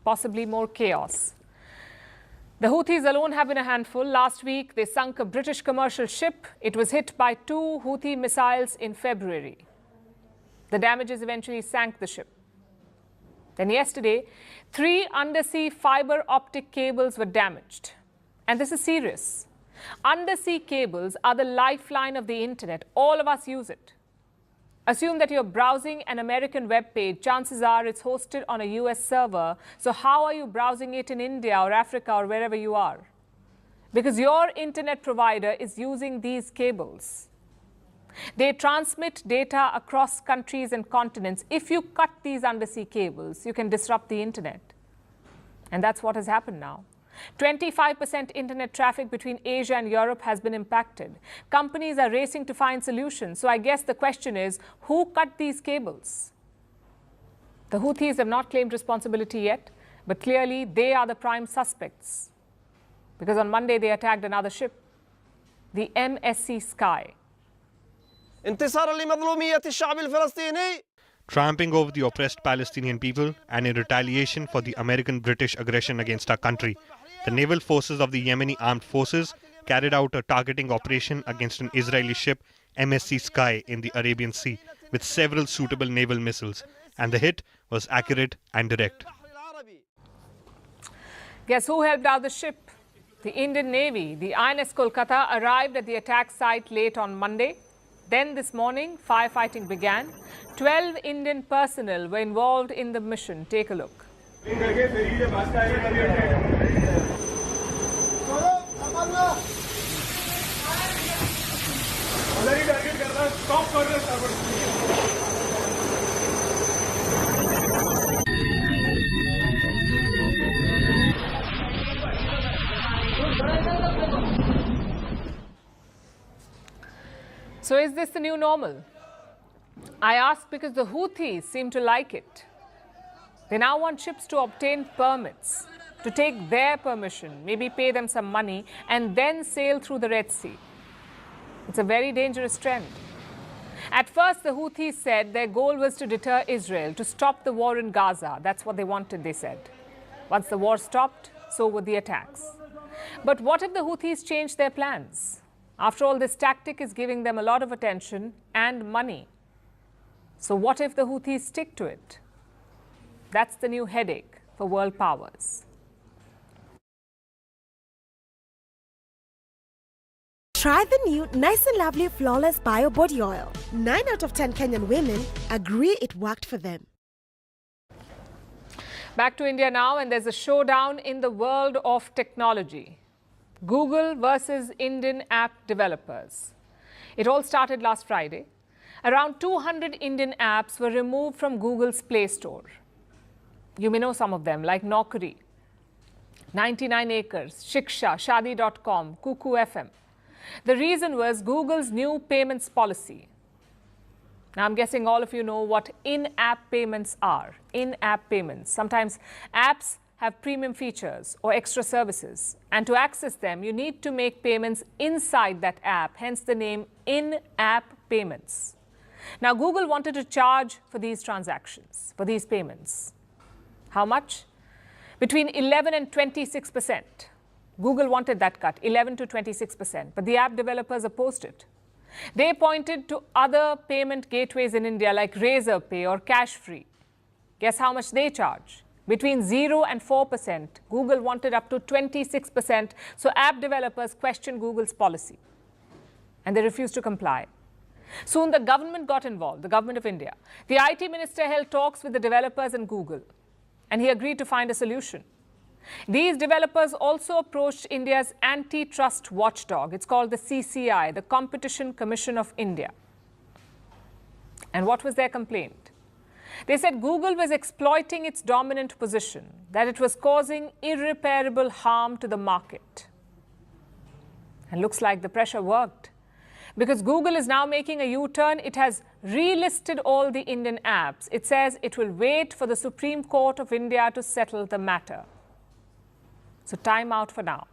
S5: Possibly more chaos. The Houthis alone have been a handful. Last week, they sunk a British commercial ship. It was hit by 2 Houthi missiles in February. The damages eventually sank the ship. Then yesterday, 3 undersea fiber optic cables were damaged. And this is serious. Undersea cables are the lifeline of the internet. All of us use it. Assume that you're browsing an American web page. Chances are it's hosted on a US server. So how are you browsing it in India or Africa or wherever you are? Because your internet provider is using these cables. They transmit data across countries and continents. If you cut these undersea cables, you can disrupt the internet. And that's what has happened now. 25% internet traffic between Asia and Europe has been impacted. Companies are racing to find solutions. So I guess the question is, who cut these cables? The Houthis have not claimed responsibility yet, but clearly they are the prime suspects. Because on Monday they attacked another ship, the MSC Sky.
S6: Triumphing over the oppressed Palestinian people and in retaliation for the American-British aggression against our country, the naval forces of the Yemeni armed forces carried out a targeting operation against an Israeli ship, MSC Sky, in the Arabian Sea with several suitable naval missiles, and the hit was accurate and direct.
S5: Guess who helped out the ship? The Indian Navy. The INS Kolkata arrived at the attack site late on Monday. Then this morning, firefighting began. 12 Indian personnel were involved in the mission. Take a look. So is this the new normal? I ask because the Houthis seem to like it. They now want ships to obtain permits, to take their permission, maybe pay them some money, and then sail through the Red Sea. It's a very dangerous trend. At first, the Houthis said their goal was to deter Israel, to stop the war in Gaza. That's what they wanted, they said. Once the war stopped, so would the attacks. But what if the Houthis change their plans? After all, this tactic is giving them a lot of attention and money. So what if the Houthis stick to it? That's the new headache for world powers.
S19: Try the new Nice and Lovely Flawless Bio Body Oil. 9 out of 10 Kenyan women agree it worked for them.
S5: Back to India now, and there's a showdown in the world of technology. Google versus Indian app developers. It all started last Friday. Around 200 Indian apps were removed from Google's Play Store. You may know some of them, like Naukri, 99 Acres, Shiksha, Shadi.com, Kuku FM. The reason was Google's new payments policy. Now, I'm guessing all of you know what in-app payments are. In-app payments. Sometimes apps have premium features or extra services. And to access them, you need to make payments inside that app, hence the name in-app payments. Now, Google wanted to charge for these transactions, for these payments. How much? Between 11 and 26%. Google wanted that cut, 11 to 26%, but the app developers opposed it. They pointed to other payment gateways in India like Razorpay or Cashfree. Guess how much they charge? Between 0 and 4%. Google wanted up to 26%, so app developers questioned Google's policy. And they refused to comply. Soon the government got involved, the government of India. The IT minister held talks with the developers and Google, and he agreed to find a solution. These developers also approached India's antitrust watchdog. It's called the CCI, the Competition Commission of India. And what was their complaint? They said Google was exploiting its dominant position, that it was causing irreparable harm to the market. And looks like the pressure worked. Because Google is now making a U-turn, it has relisted all the Indian apps. It says it will wait for the Supreme Court of India to settle the matter. So time out for now.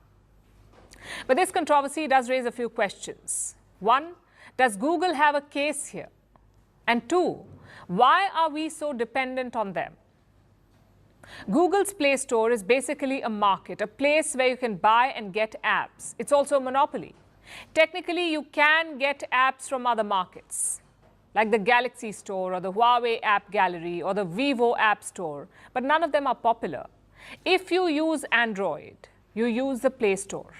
S5: But this controversy does raise a few questions. One, does Google have a case here? And two, why are we so dependent on them? Google's Play Store is basically a market, a place where you can buy and get apps. It's also a monopoly. Technically, you can get apps from other markets, like the Galaxy Store or the Huawei App Gallery or the Vivo App Store, but none of them are popular. If you use Android, you use the Play Store.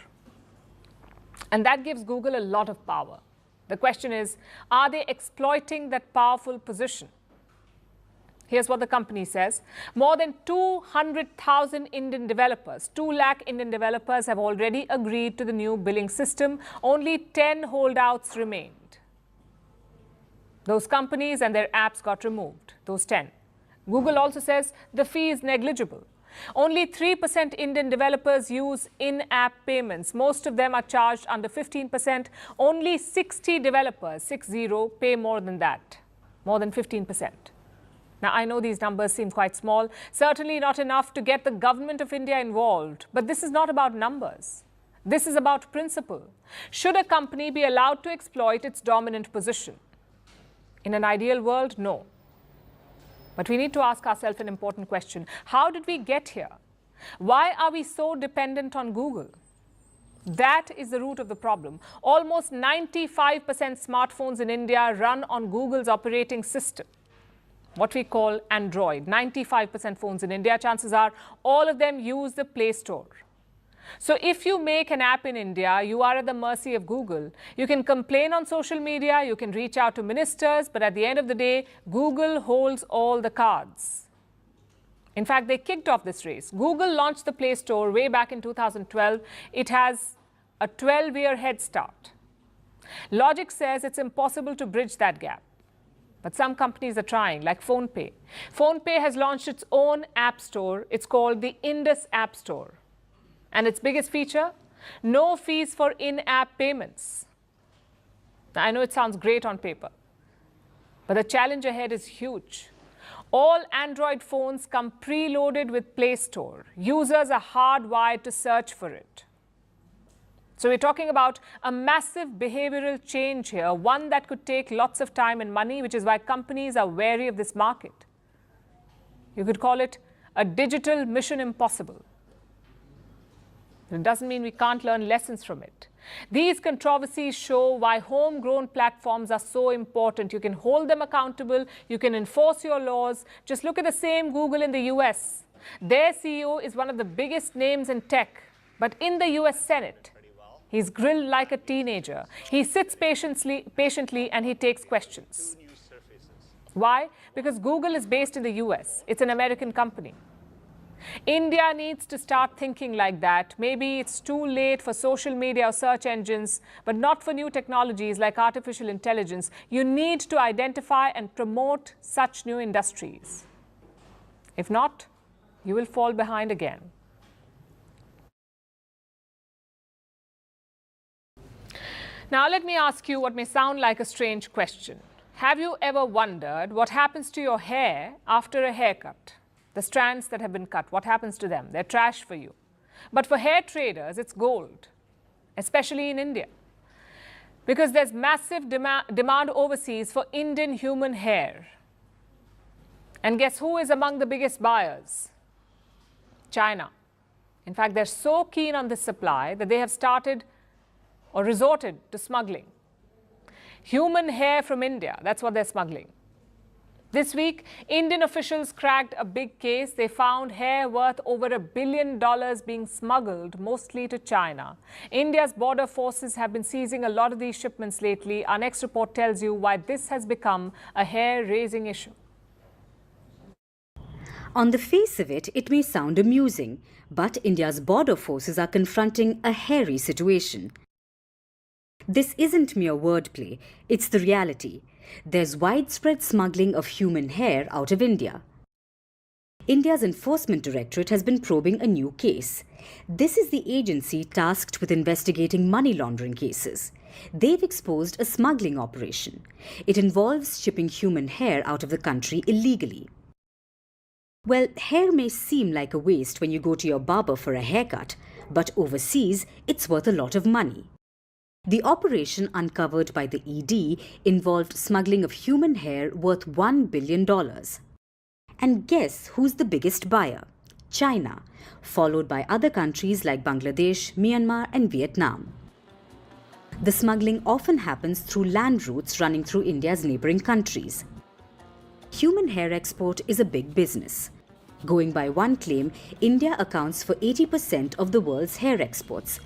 S5: And that gives Google a lot of power. The question is, are they exploiting that powerful position? Here's what the company says. More than 200,000 Indian developers, 2 lakh Indian developers have already agreed to the new billing system. Only 10 holdouts remained. Those companies and their apps got removed, those 10. Google also says the fee is negligible. Only 3% Indian developers use in-app payments. Most of them are charged under 15%. Only 60 developers, 60, pay more than that, more than 15%. Now, I know these numbers seem quite small, certainly not enough to get the government of India involved. But this is not about numbers. This is about principle. Should a company be allowed to exploit its dominant position? In an ideal world, no. But we need to ask ourselves an important question. How did we get here? Why are we so dependent on Google? That is the root of the problem. Almost 95% smartphones in India run on Google's operating system, what we call Android. 95% phones in India, chances are all of them use the Play Store. So if you make an app in India, you are at the mercy of Google. You can complain on social media, you can reach out to ministers, but at the end of the day, Google holds all the cards. In fact, they kicked off this race. Google launched the Play Store way back in 2012. It has a 12-year head start. Logic says it's impossible to bridge that gap. But some companies are trying, like PhonePe. PhonePe has launched its own app store. It's called the Indus App Store. And its biggest feature? No fees for in-app payments. Now, I know it sounds great on paper, but the challenge ahead is huge. All Android phones come preloaded with Play Store. Users are hardwired to search for it. So we're talking about a massive behavioral change here, one that could take lots of time and money, which is why companies are wary of this market. You could call it a digital mission impossible. It doesn't mean we can't learn lessons from it. These controversies show why homegrown platforms are so important. You can hold them accountable, you can enforce your laws. Just look at the same Google in the US. Their CEO is one of the biggest names in tech, but in the US Senate, he's grilled like a teenager. He sits patiently and he takes questions. Why? Because Google is based in the US. It's an American company. India needs to start thinking like that. Maybe it's too late for social media or search engines, but not for new technologies like artificial intelligence. You need to identify and promote such new industries. If not, you will fall behind again. Now, let me ask you what may sound like a strange question. Have you ever wondered what happens to your hair after a haircut? The strands that have been cut, what happens to them? They're trash for you. But for hair traders, it's gold, especially in India. Because there's massive demand overseas for Indian human hair. And guess who is among the biggest buyers? China. In fact, they're so keen on this supply that they have started or resorted to smuggling. Human hair from India, that's what they're smuggling. This week, Indian officials cracked a big case. They found hair worth over $1 billion being smuggled, mostly to China. India's border forces have been seizing a lot of these shipments lately. Our next report tells you why this has become a hair-raising issue.
S22: On the face of it, it may sound amusing, but India's border forces are confronting a hairy situation. This isn't mere wordplay, it's the reality. There's widespread smuggling of human hair out of India. India's Enforcement Directorate has been probing a new case. This is the agency tasked with investigating money laundering cases. They've exposed a smuggling operation. It involves shipping human hair out of the country illegally. Well, hair may seem like a waste when you go to your barber for a haircut, but overseas, it's worth a lot of money. The operation uncovered by the ED involved smuggling of human hair worth $1 billion. And guess who's the biggest buyer? China, followed by other countries like Bangladesh, Myanmar and Vietnam. The smuggling often happens through land routes running through India's neighbouring countries. Human hair export is a big business. Going by one claim, India accounts for 80% of the world's hair exports.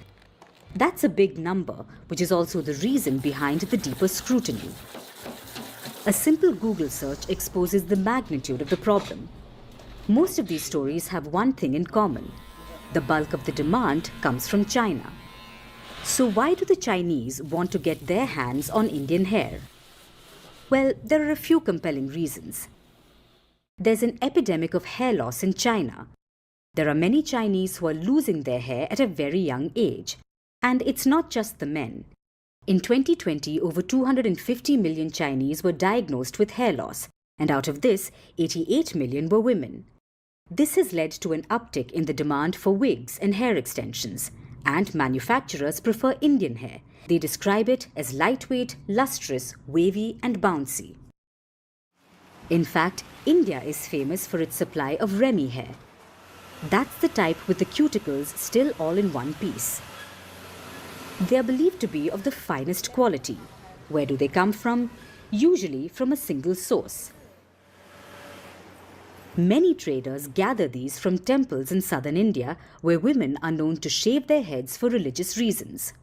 S22: That's a big number, which is also the reason behind the deeper scrutiny. A simple Google search exposes the magnitude of the problem. Most of these stories have one thing in common. The bulk of the demand comes from China. So why do the Chinese want to get their hands on Indian hair? Well, there are a few compelling reasons. There's an epidemic of hair loss in China. There are many Chinese who are losing their hair at a very young age. And it's not just the men. In 2020, over 250 million Chinese were diagnosed with hair loss, and out of this, 88 million were women. This has led to an uptick in the demand for wigs and hair extensions, and manufacturers prefer Indian hair. They describe it as lightweight, lustrous, wavy and bouncy. In fact, India is famous for its supply of Remy hair. That's the type with the cuticles still all in one piece. They are believed to be of the finest quality. Where do they come from? Usually from a single source. Many traders gather these from temples in southern India, where women are known to shave their heads for religious reasons.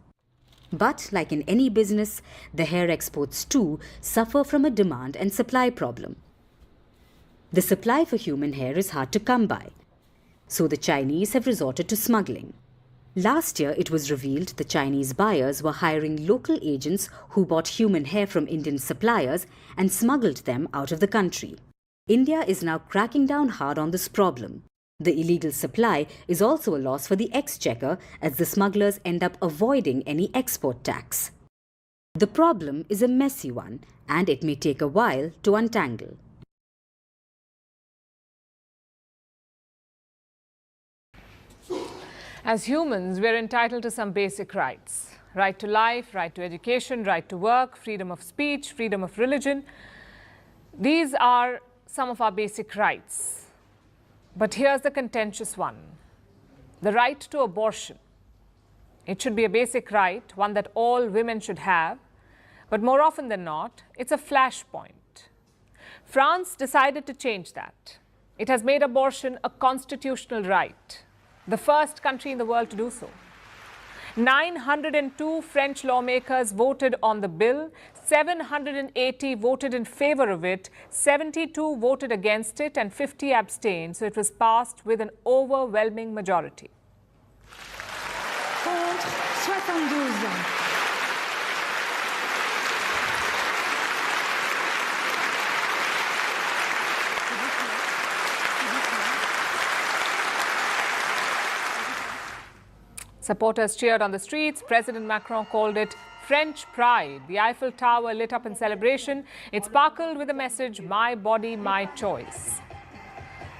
S22: But like in any business, the hair exports too suffer from a demand and supply problem. The supply for human hair is hard to come by. So the Chinese have resorted to smuggling. Last year, it was revealed the Chinese buyers were hiring local agents who bought human hair from Indian suppliers and smuggled them out of the country. India is now cracking down hard on this problem. The illegal supply is also a loss for the exchequer, as the smugglers end up avoiding any export tax. The problem is a messy one, and it may take a while to untangle.
S5: As humans, we're entitled to some basic rights. Right to life, right to education, right to work, freedom of speech, freedom of religion. These are some of our basic rights. But here's the contentious one. The right to abortion. It should be a basic right, one that all women should have. But more often than not, it's a flashpoint. France decided to change that. It has made abortion a constitutional right, the first country in the world to do so. 902 French lawmakers voted on the bill, 780 voted in favor of it, 72 voted against it, and 50 abstained, so it was passed with an overwhelming majority.
S17: Contre 72.
S5: Supporters cheered on the streets. President Macron called it French pride. The Eiffel Tower lit up in celebration. It sparkled with the message, "My body, my choice."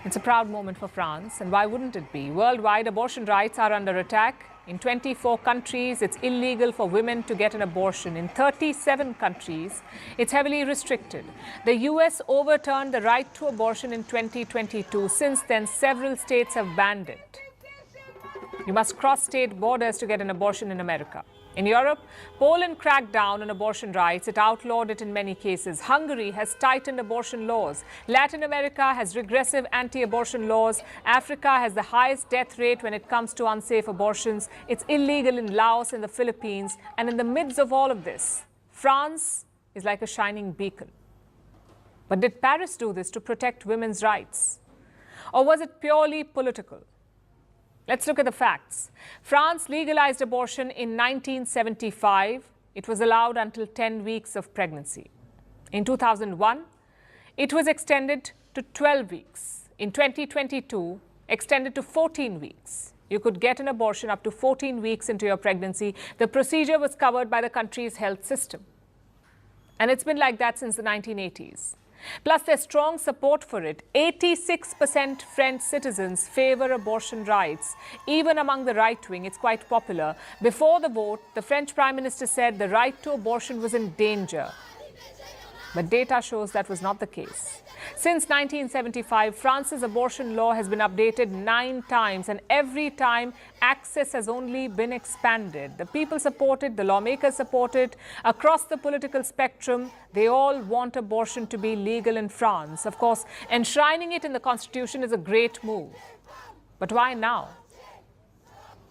S5: It's a proud moment for France, and why wouldn't it be? Worldwide, abortion rights are under attack. In 24 countries, it's illegal for women to get an abortion. In 37 countries, it's heavily restricted. The US overturned the right to abortion in 2022. Since then, several states have banned it. You must cross state borders to get an abortion in America. In Europe, Poland cracked down on abortion rights. It outlawed it in many cases. Hungary has tightened abortion laws. Latin America has regressive anti-abortion laws. Africa has the highest death rate when it comes to unsafe abortions. It's illegal in Laos and the Philippines. And in the midst of all of this, France is like a shining beacon. But did Paris do this to protect women's rights? Or was it purely political? Let's look at the facts. France legalized abortion in 1975. It was allowed until 10 weeks of pregnancy. In 2001, it was extended to 12 weeks. In 2022, extended to 14 weeks. You could get an abortion up to 14 weeks into your pregnancy. The procedure was covered by the country's health system. And it's been like that since the 1980s. Plus, there's strong support for it. 86% French citizens favor abortion rights. Even among the right wing, it's quite popular. Before the vote, the French Prime Minister said the right to abortion was in danger. But data shows that was not the case. Since 1975, France's abortion law has been updated 9 times, and every time access has only been expanded. The people support it, the lawmakers support it. Across the political spectrum, they all want abortion to be legal in France. Of course, enshrining it in the constitution is a great move. But why now?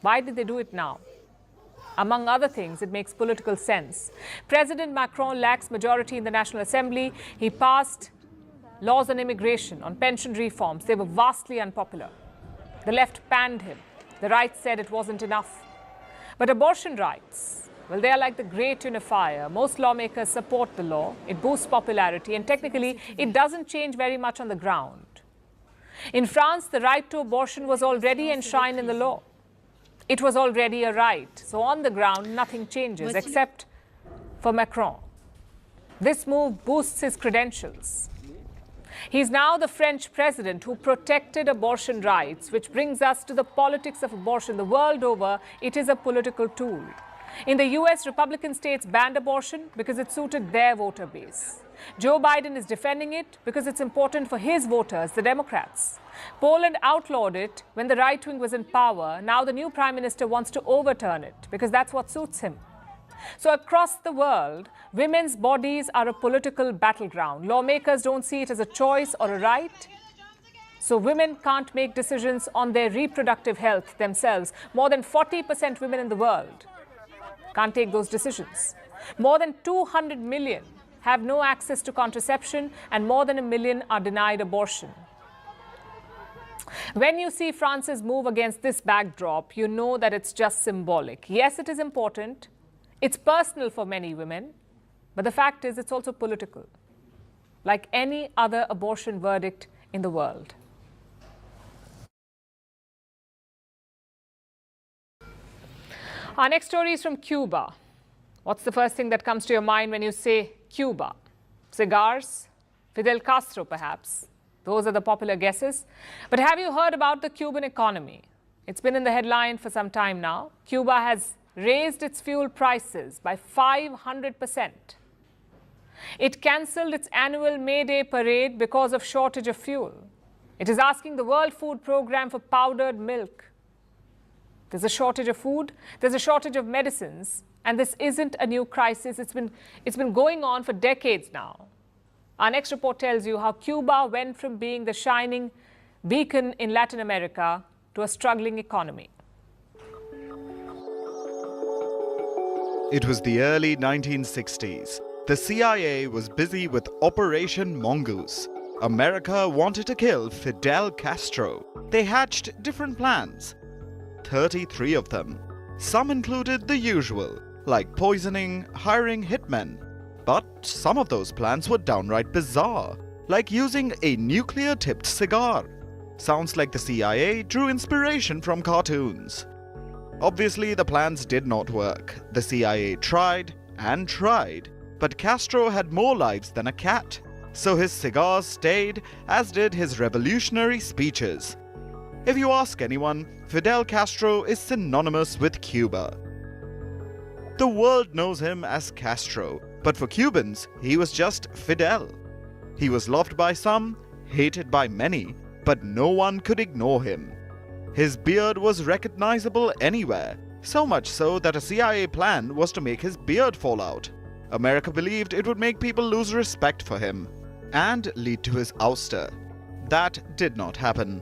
S5: Why did they do it now? Among other things, it makes political sense. President Macron lacks majority in the National Assembly. He passed laws on immigration, on pension reforms. They were vastly unpopular. The left panned him. The right said it wasn't enough. But abortion rights, well, they are like the great unifier. Most lawmakers support the law. It boosts popularity, and technically, it doesn't change very much on the ground. In France, the right to abortion was already enshrined in the law. It was already a right. So on the ground, nothing changes, except for Macron. This move boosts his credentials. He's now the French president who protected abortion rights, which brings us to the politics of abortion. The world over, it is a political tool. In the US, Republican states banned abortion because it suited their voter base. Joe Biden is defending it because it's important for his voters, the Democrats. Poland outlawed it when the right wing was in power. Now the new prime minister wants to overturn it because that's what suits him. So across the world, women's bodies are a political battleground. Lawmakers don't see it as a choice or a right. So women can't make decisions on their reproductive health themselves. More than 40% women in the world can't take those decisions. More than 200 million have no access to contraception, and more than 1 million are denied abortion. When you see France's move against this backdrop, you know that it's just symbolic. Yes, it is important. It's personal for many women, but the fact is it's also political, like any other abortion verdict in the world. Our next story is from Cuba. What's the first thing that comes to your mind when you say Cuba? Cigars? Fidel Castro, perhaps? Those are the popular guesses. But have you heard about the Cuban economy? It's been in the headline for some time now. Cuba has raised its fuel prices by 500%. It cancelled its annual May Day parade because of shortage of fuel. It is asking the World Food Programme for powdered milk. There's a shortage of food, there's a shortage of medicines, and this isn't a new crisis. It's been going on for decades now. Our next report tells you how Cuba went from being the shining beacon in Latin America to a struggling economy.
S8: It was the early 1960s. The CIA was busy with Operation Mongoose. America wanted to kill Fidel Castro. They hatched different plans, 33 of them. Some included the usual, like poisoning, hiring hitmen. But some of those plans were downright bizarre, like using a nuclear-tipped cigar. Sounds like the CIA drew inspiration from cartoons. Obviously, the plans did not work. The CIA tried and tried, but Castro had more lives than a cat. So his cigars stayed, as did his revolutionary speeches. If you ask anyone, Fidel Castro is synonymous with Cuba. The world knows him as Castro, but for Cubans, he was just Fidel. He was loved by some, hated by many, but no one could ignore him. His beard was recognizable anywhere, so much so that a CIA plan was to make his beard fall out. America believed it would make people lose respect for him and lead to his ouster. That did not happen.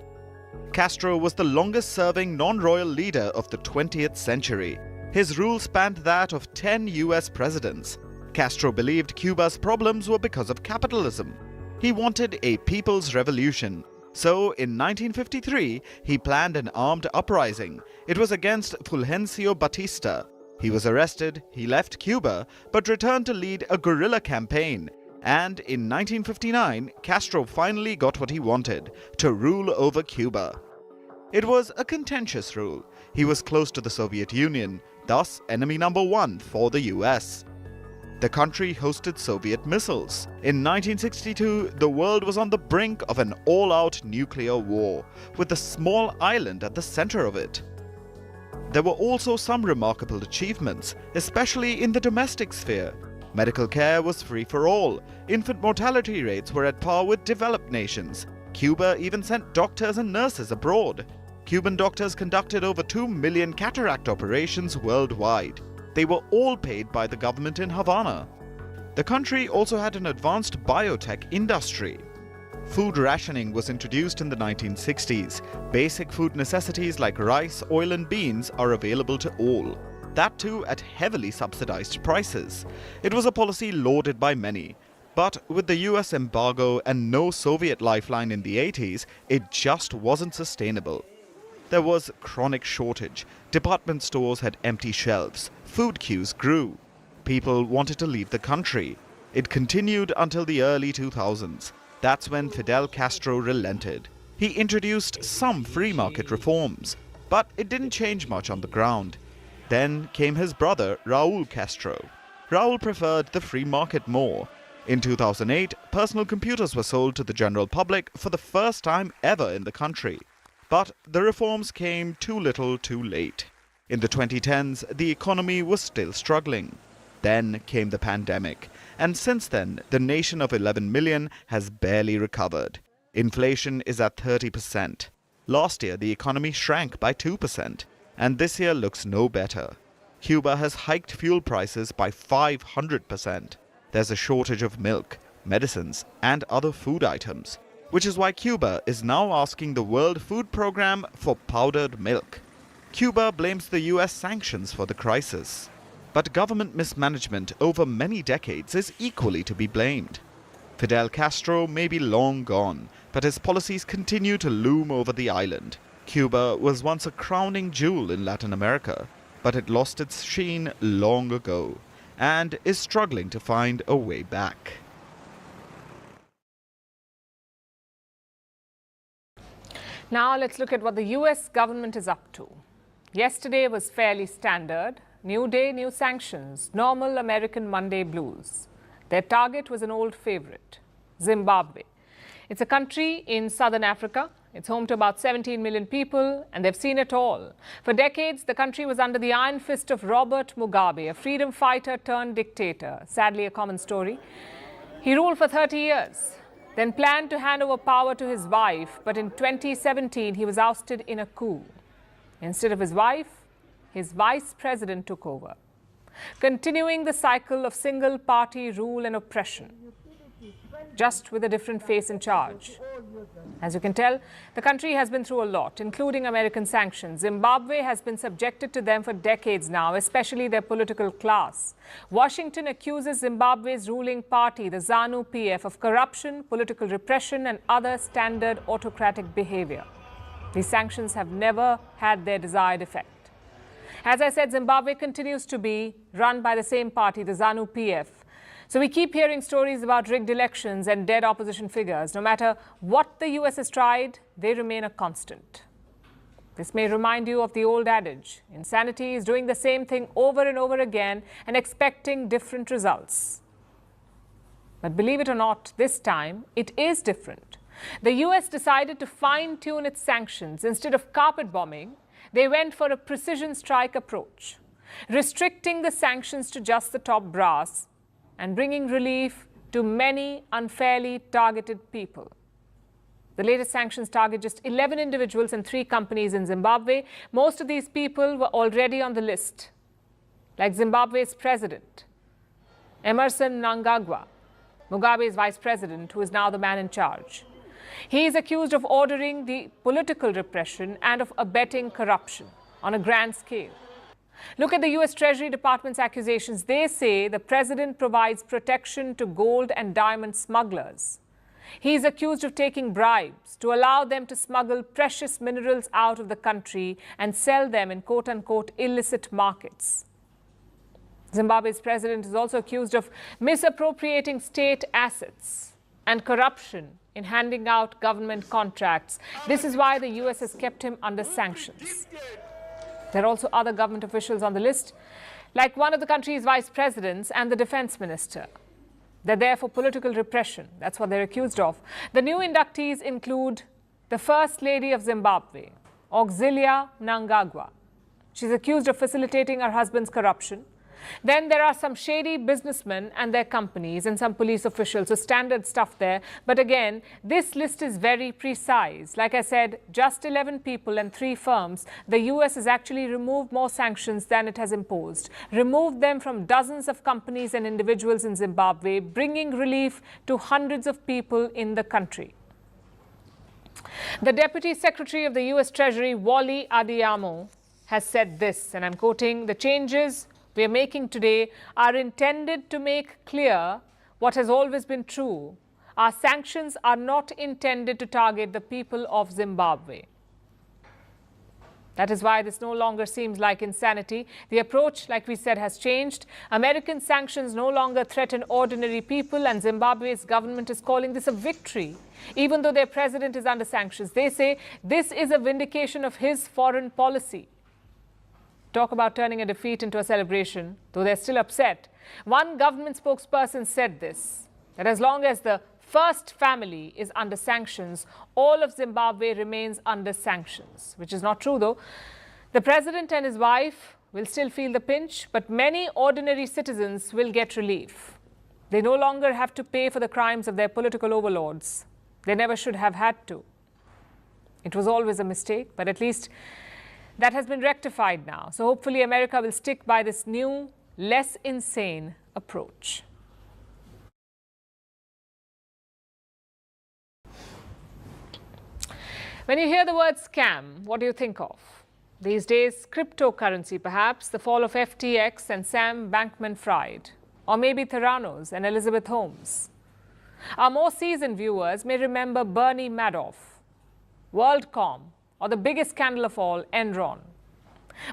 S8: Castro was the longest-serving non-royal leader of the 20th century. His rule spanned that of 10 US presidents. Castro believed Cuba's problems were because of capitalism. He wanted a people's revolution. So, in 1953, he planned an armed uprising. It was against Fulgencio Batista. He was arrested, he left Cuba, but returned to lead a guerrilla campaign. And in 1959, Castro finally got what he wanted, to rule over Cuba. It was a contentious rule. He was close to the Soviet Union, thus enemy number one for the US. The country hosted Soviet missiles. In 1962, the world was on the brink of an all-out nuclear war, with a small island at the center of it. There were also some remarkable achievements, especially in the domestic sphere. Medical care was free for all. Infant mortality rates were at par with developed nations. Cuba even sent doctors and nurses abroad. Cuban doctors conducted over 2 million cataract operations worldwide. They were all paid by the government in Havana. The country also had an advanced biotech industry. Food rationing was introduced in the 1960s. Basic food necessities like rice, oil and beans are available to all. That too at heavily subsidized prices. It was a policy lauded by many. But with the US embargo and no Soviet lifeline in the 80s, it just wasn't sustainable. There was chronic shortage. Department stores had empty shelves. Food queues grew. People wanted to leave the country. It continued until the early 2000s. That's when Fidel Castro relented. He introduced some free market reforms, but it didn't change much on the ground. Then came his brother, Raul Castro. Raul preferred the free market more. In 2008, personal computers were sold to the general public for the first time ever in the country. But the reforms came too little too late. In the 2010s, the economy was still struggling. Then came the pandemic, and since then, the nation of 11 million has barely recovered. Inflation is at 30%. Last year, the economy shrank by 2%, and this year looks no better. Cuba has hiked fuel prices by 500%. There's a shortage of milk, medicines, and other food items, which is why Cuba is now asking the World Food Programme for powdered milk. Cuba blames the US sanctions for the crisis. But government mismanagement over many decades is equally to be blamed. Fidel Castro may be long gone, but his policies continue to loom over the island. Cuba was once a crowning jewel in Latin America, but it lost its sheen long ago and is struggling to find a way back.
S5: Now let's look at what the US government is up to. Yesterday was fairly standard. New day, new sanctions, normal American Monday blues. Their target was an old favorite, Zimbabwe. It's a country in southern Africa. It's home to about 17 million people, and they've seen it all. For decades, the country was under the iron fist of Robert Mugabe, a freedom fighter turned dictator. Sadly, a common story. He ruled for 30 years, then planned to hand over power to his wife, but in 2017, he was ousted in a coup. Instead of his wife, his vice president took over, continuing the cycle of single-party rule and oppression, just with a different face in charge. As you can tell, the country has been through a lot, including American sanctions. Zimbabwe has been subjected to them for decades now, especially their political class. Washington accuses Zimbabwe's ruling party, the ZANU-PF, of corruption, political repression, and other standard autocratic behavior. These sanctions have never had their desired effect. As I said, Zimbabwe continues to be run by the same party, the ZANU-PF. So we keep hearing stories about rigged elections and dead opposition figures. No matter what the US has tried, they remain a constant. This may remind you of the old adage: insanity is doing the same thing over and over again and expecting different results. But believe it or not, this time it is different. The US decided to fine-tune its sanctions. Instead of carpet bombing, they went for a precision strike approach, restricting the sanctions to just the top brass and bringing relief to many unfairly targeted people. The latest sanctions target just 11 individuals and 3 companies in Zimbabwe. Most of these people were already on the list, like Zimbabwe's president, Emmerson Mnangagwa, Mugabe's vice president, who is now the man in charge. He is accused of ordering the political repression and of abetting corruption on a grand scale. Look at the US Treasury Department's accusations. They say the president provides protection to gold and diamond smugglers. He is accused of taking bribes to allow them to smuggle precious minerals out of the country and sell them in quote-unquote illicit markets. Zimbabwe's president is also accused of misappropriating state assets and corruption in handing out government contracts. This is why the US has kept him under sanctions. There are also other government officials on the list, like one of the country's vice presidents and the defense minister. They're there for political repression. That's what they're accused of. The new inductees include the First Lady of Zimbabwe, Auxilia Mnangagwa. She's accused of facilitating her husband's corruption. Then there are some shady businessmen and their companies and some police officials, so standard stuff there. But again, this list is very precise. Like I said, just 11 people and 3 firms. The US has actually removed more sanctions than it has imposed, removed them from dozens of companies and individuals in Zimbabwe, bringing relief to hundreds of people in the country. The Deputy Secretary of the US Treasury, Wally Adeyemo, has said this, and I'm quoting, "The changes we are making today are intended to make clear what has always been true. Our sanctions are not intended to target the people of Zimbabwe." That is why this no longer seems like insanity. The approach, like we said, has changed. American sanctions no longer threaten ordinary people, and Zimbabwe's government is calling this a victory. Even though their president is under sanctions, they say this is a vindication of his foreign policy. Talk about turning a defeat into a celebration, though they're still upset. One government spokesperson said this, that as long as the first family is under sanctions, all of Zimbabwe remains under sanctions, which is not true, though. The president and his wife will still feel the pinch, but many ordinary citizens will get relief. They no longer have to pay for the crimes of their political overlords. They never should have had to. It was always a mistake, but at least that has been rectified now. So hopefully America will stick by this new, less insane approach. When you hear the word scam, what do you think of? These days, cryptocurrency perhaps, the fall of FTX and Sam Bankman-Fried, or maybe Theranos and Elizabeth Holmes. Our more seasoned viewers may remember Bernie Madoff, WorldCom, or the biggest scandal of all, Enron.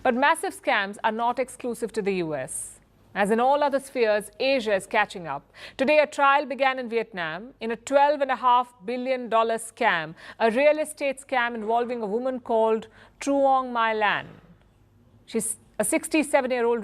S5: But massive scams are not exclusive to the US. As in all other spheres, Asia is catching up. Today, a trial began in Vietnam in a $12.5 billion scam, a real estate scam involving a woman called Truong My Lan. She's a 67-year-old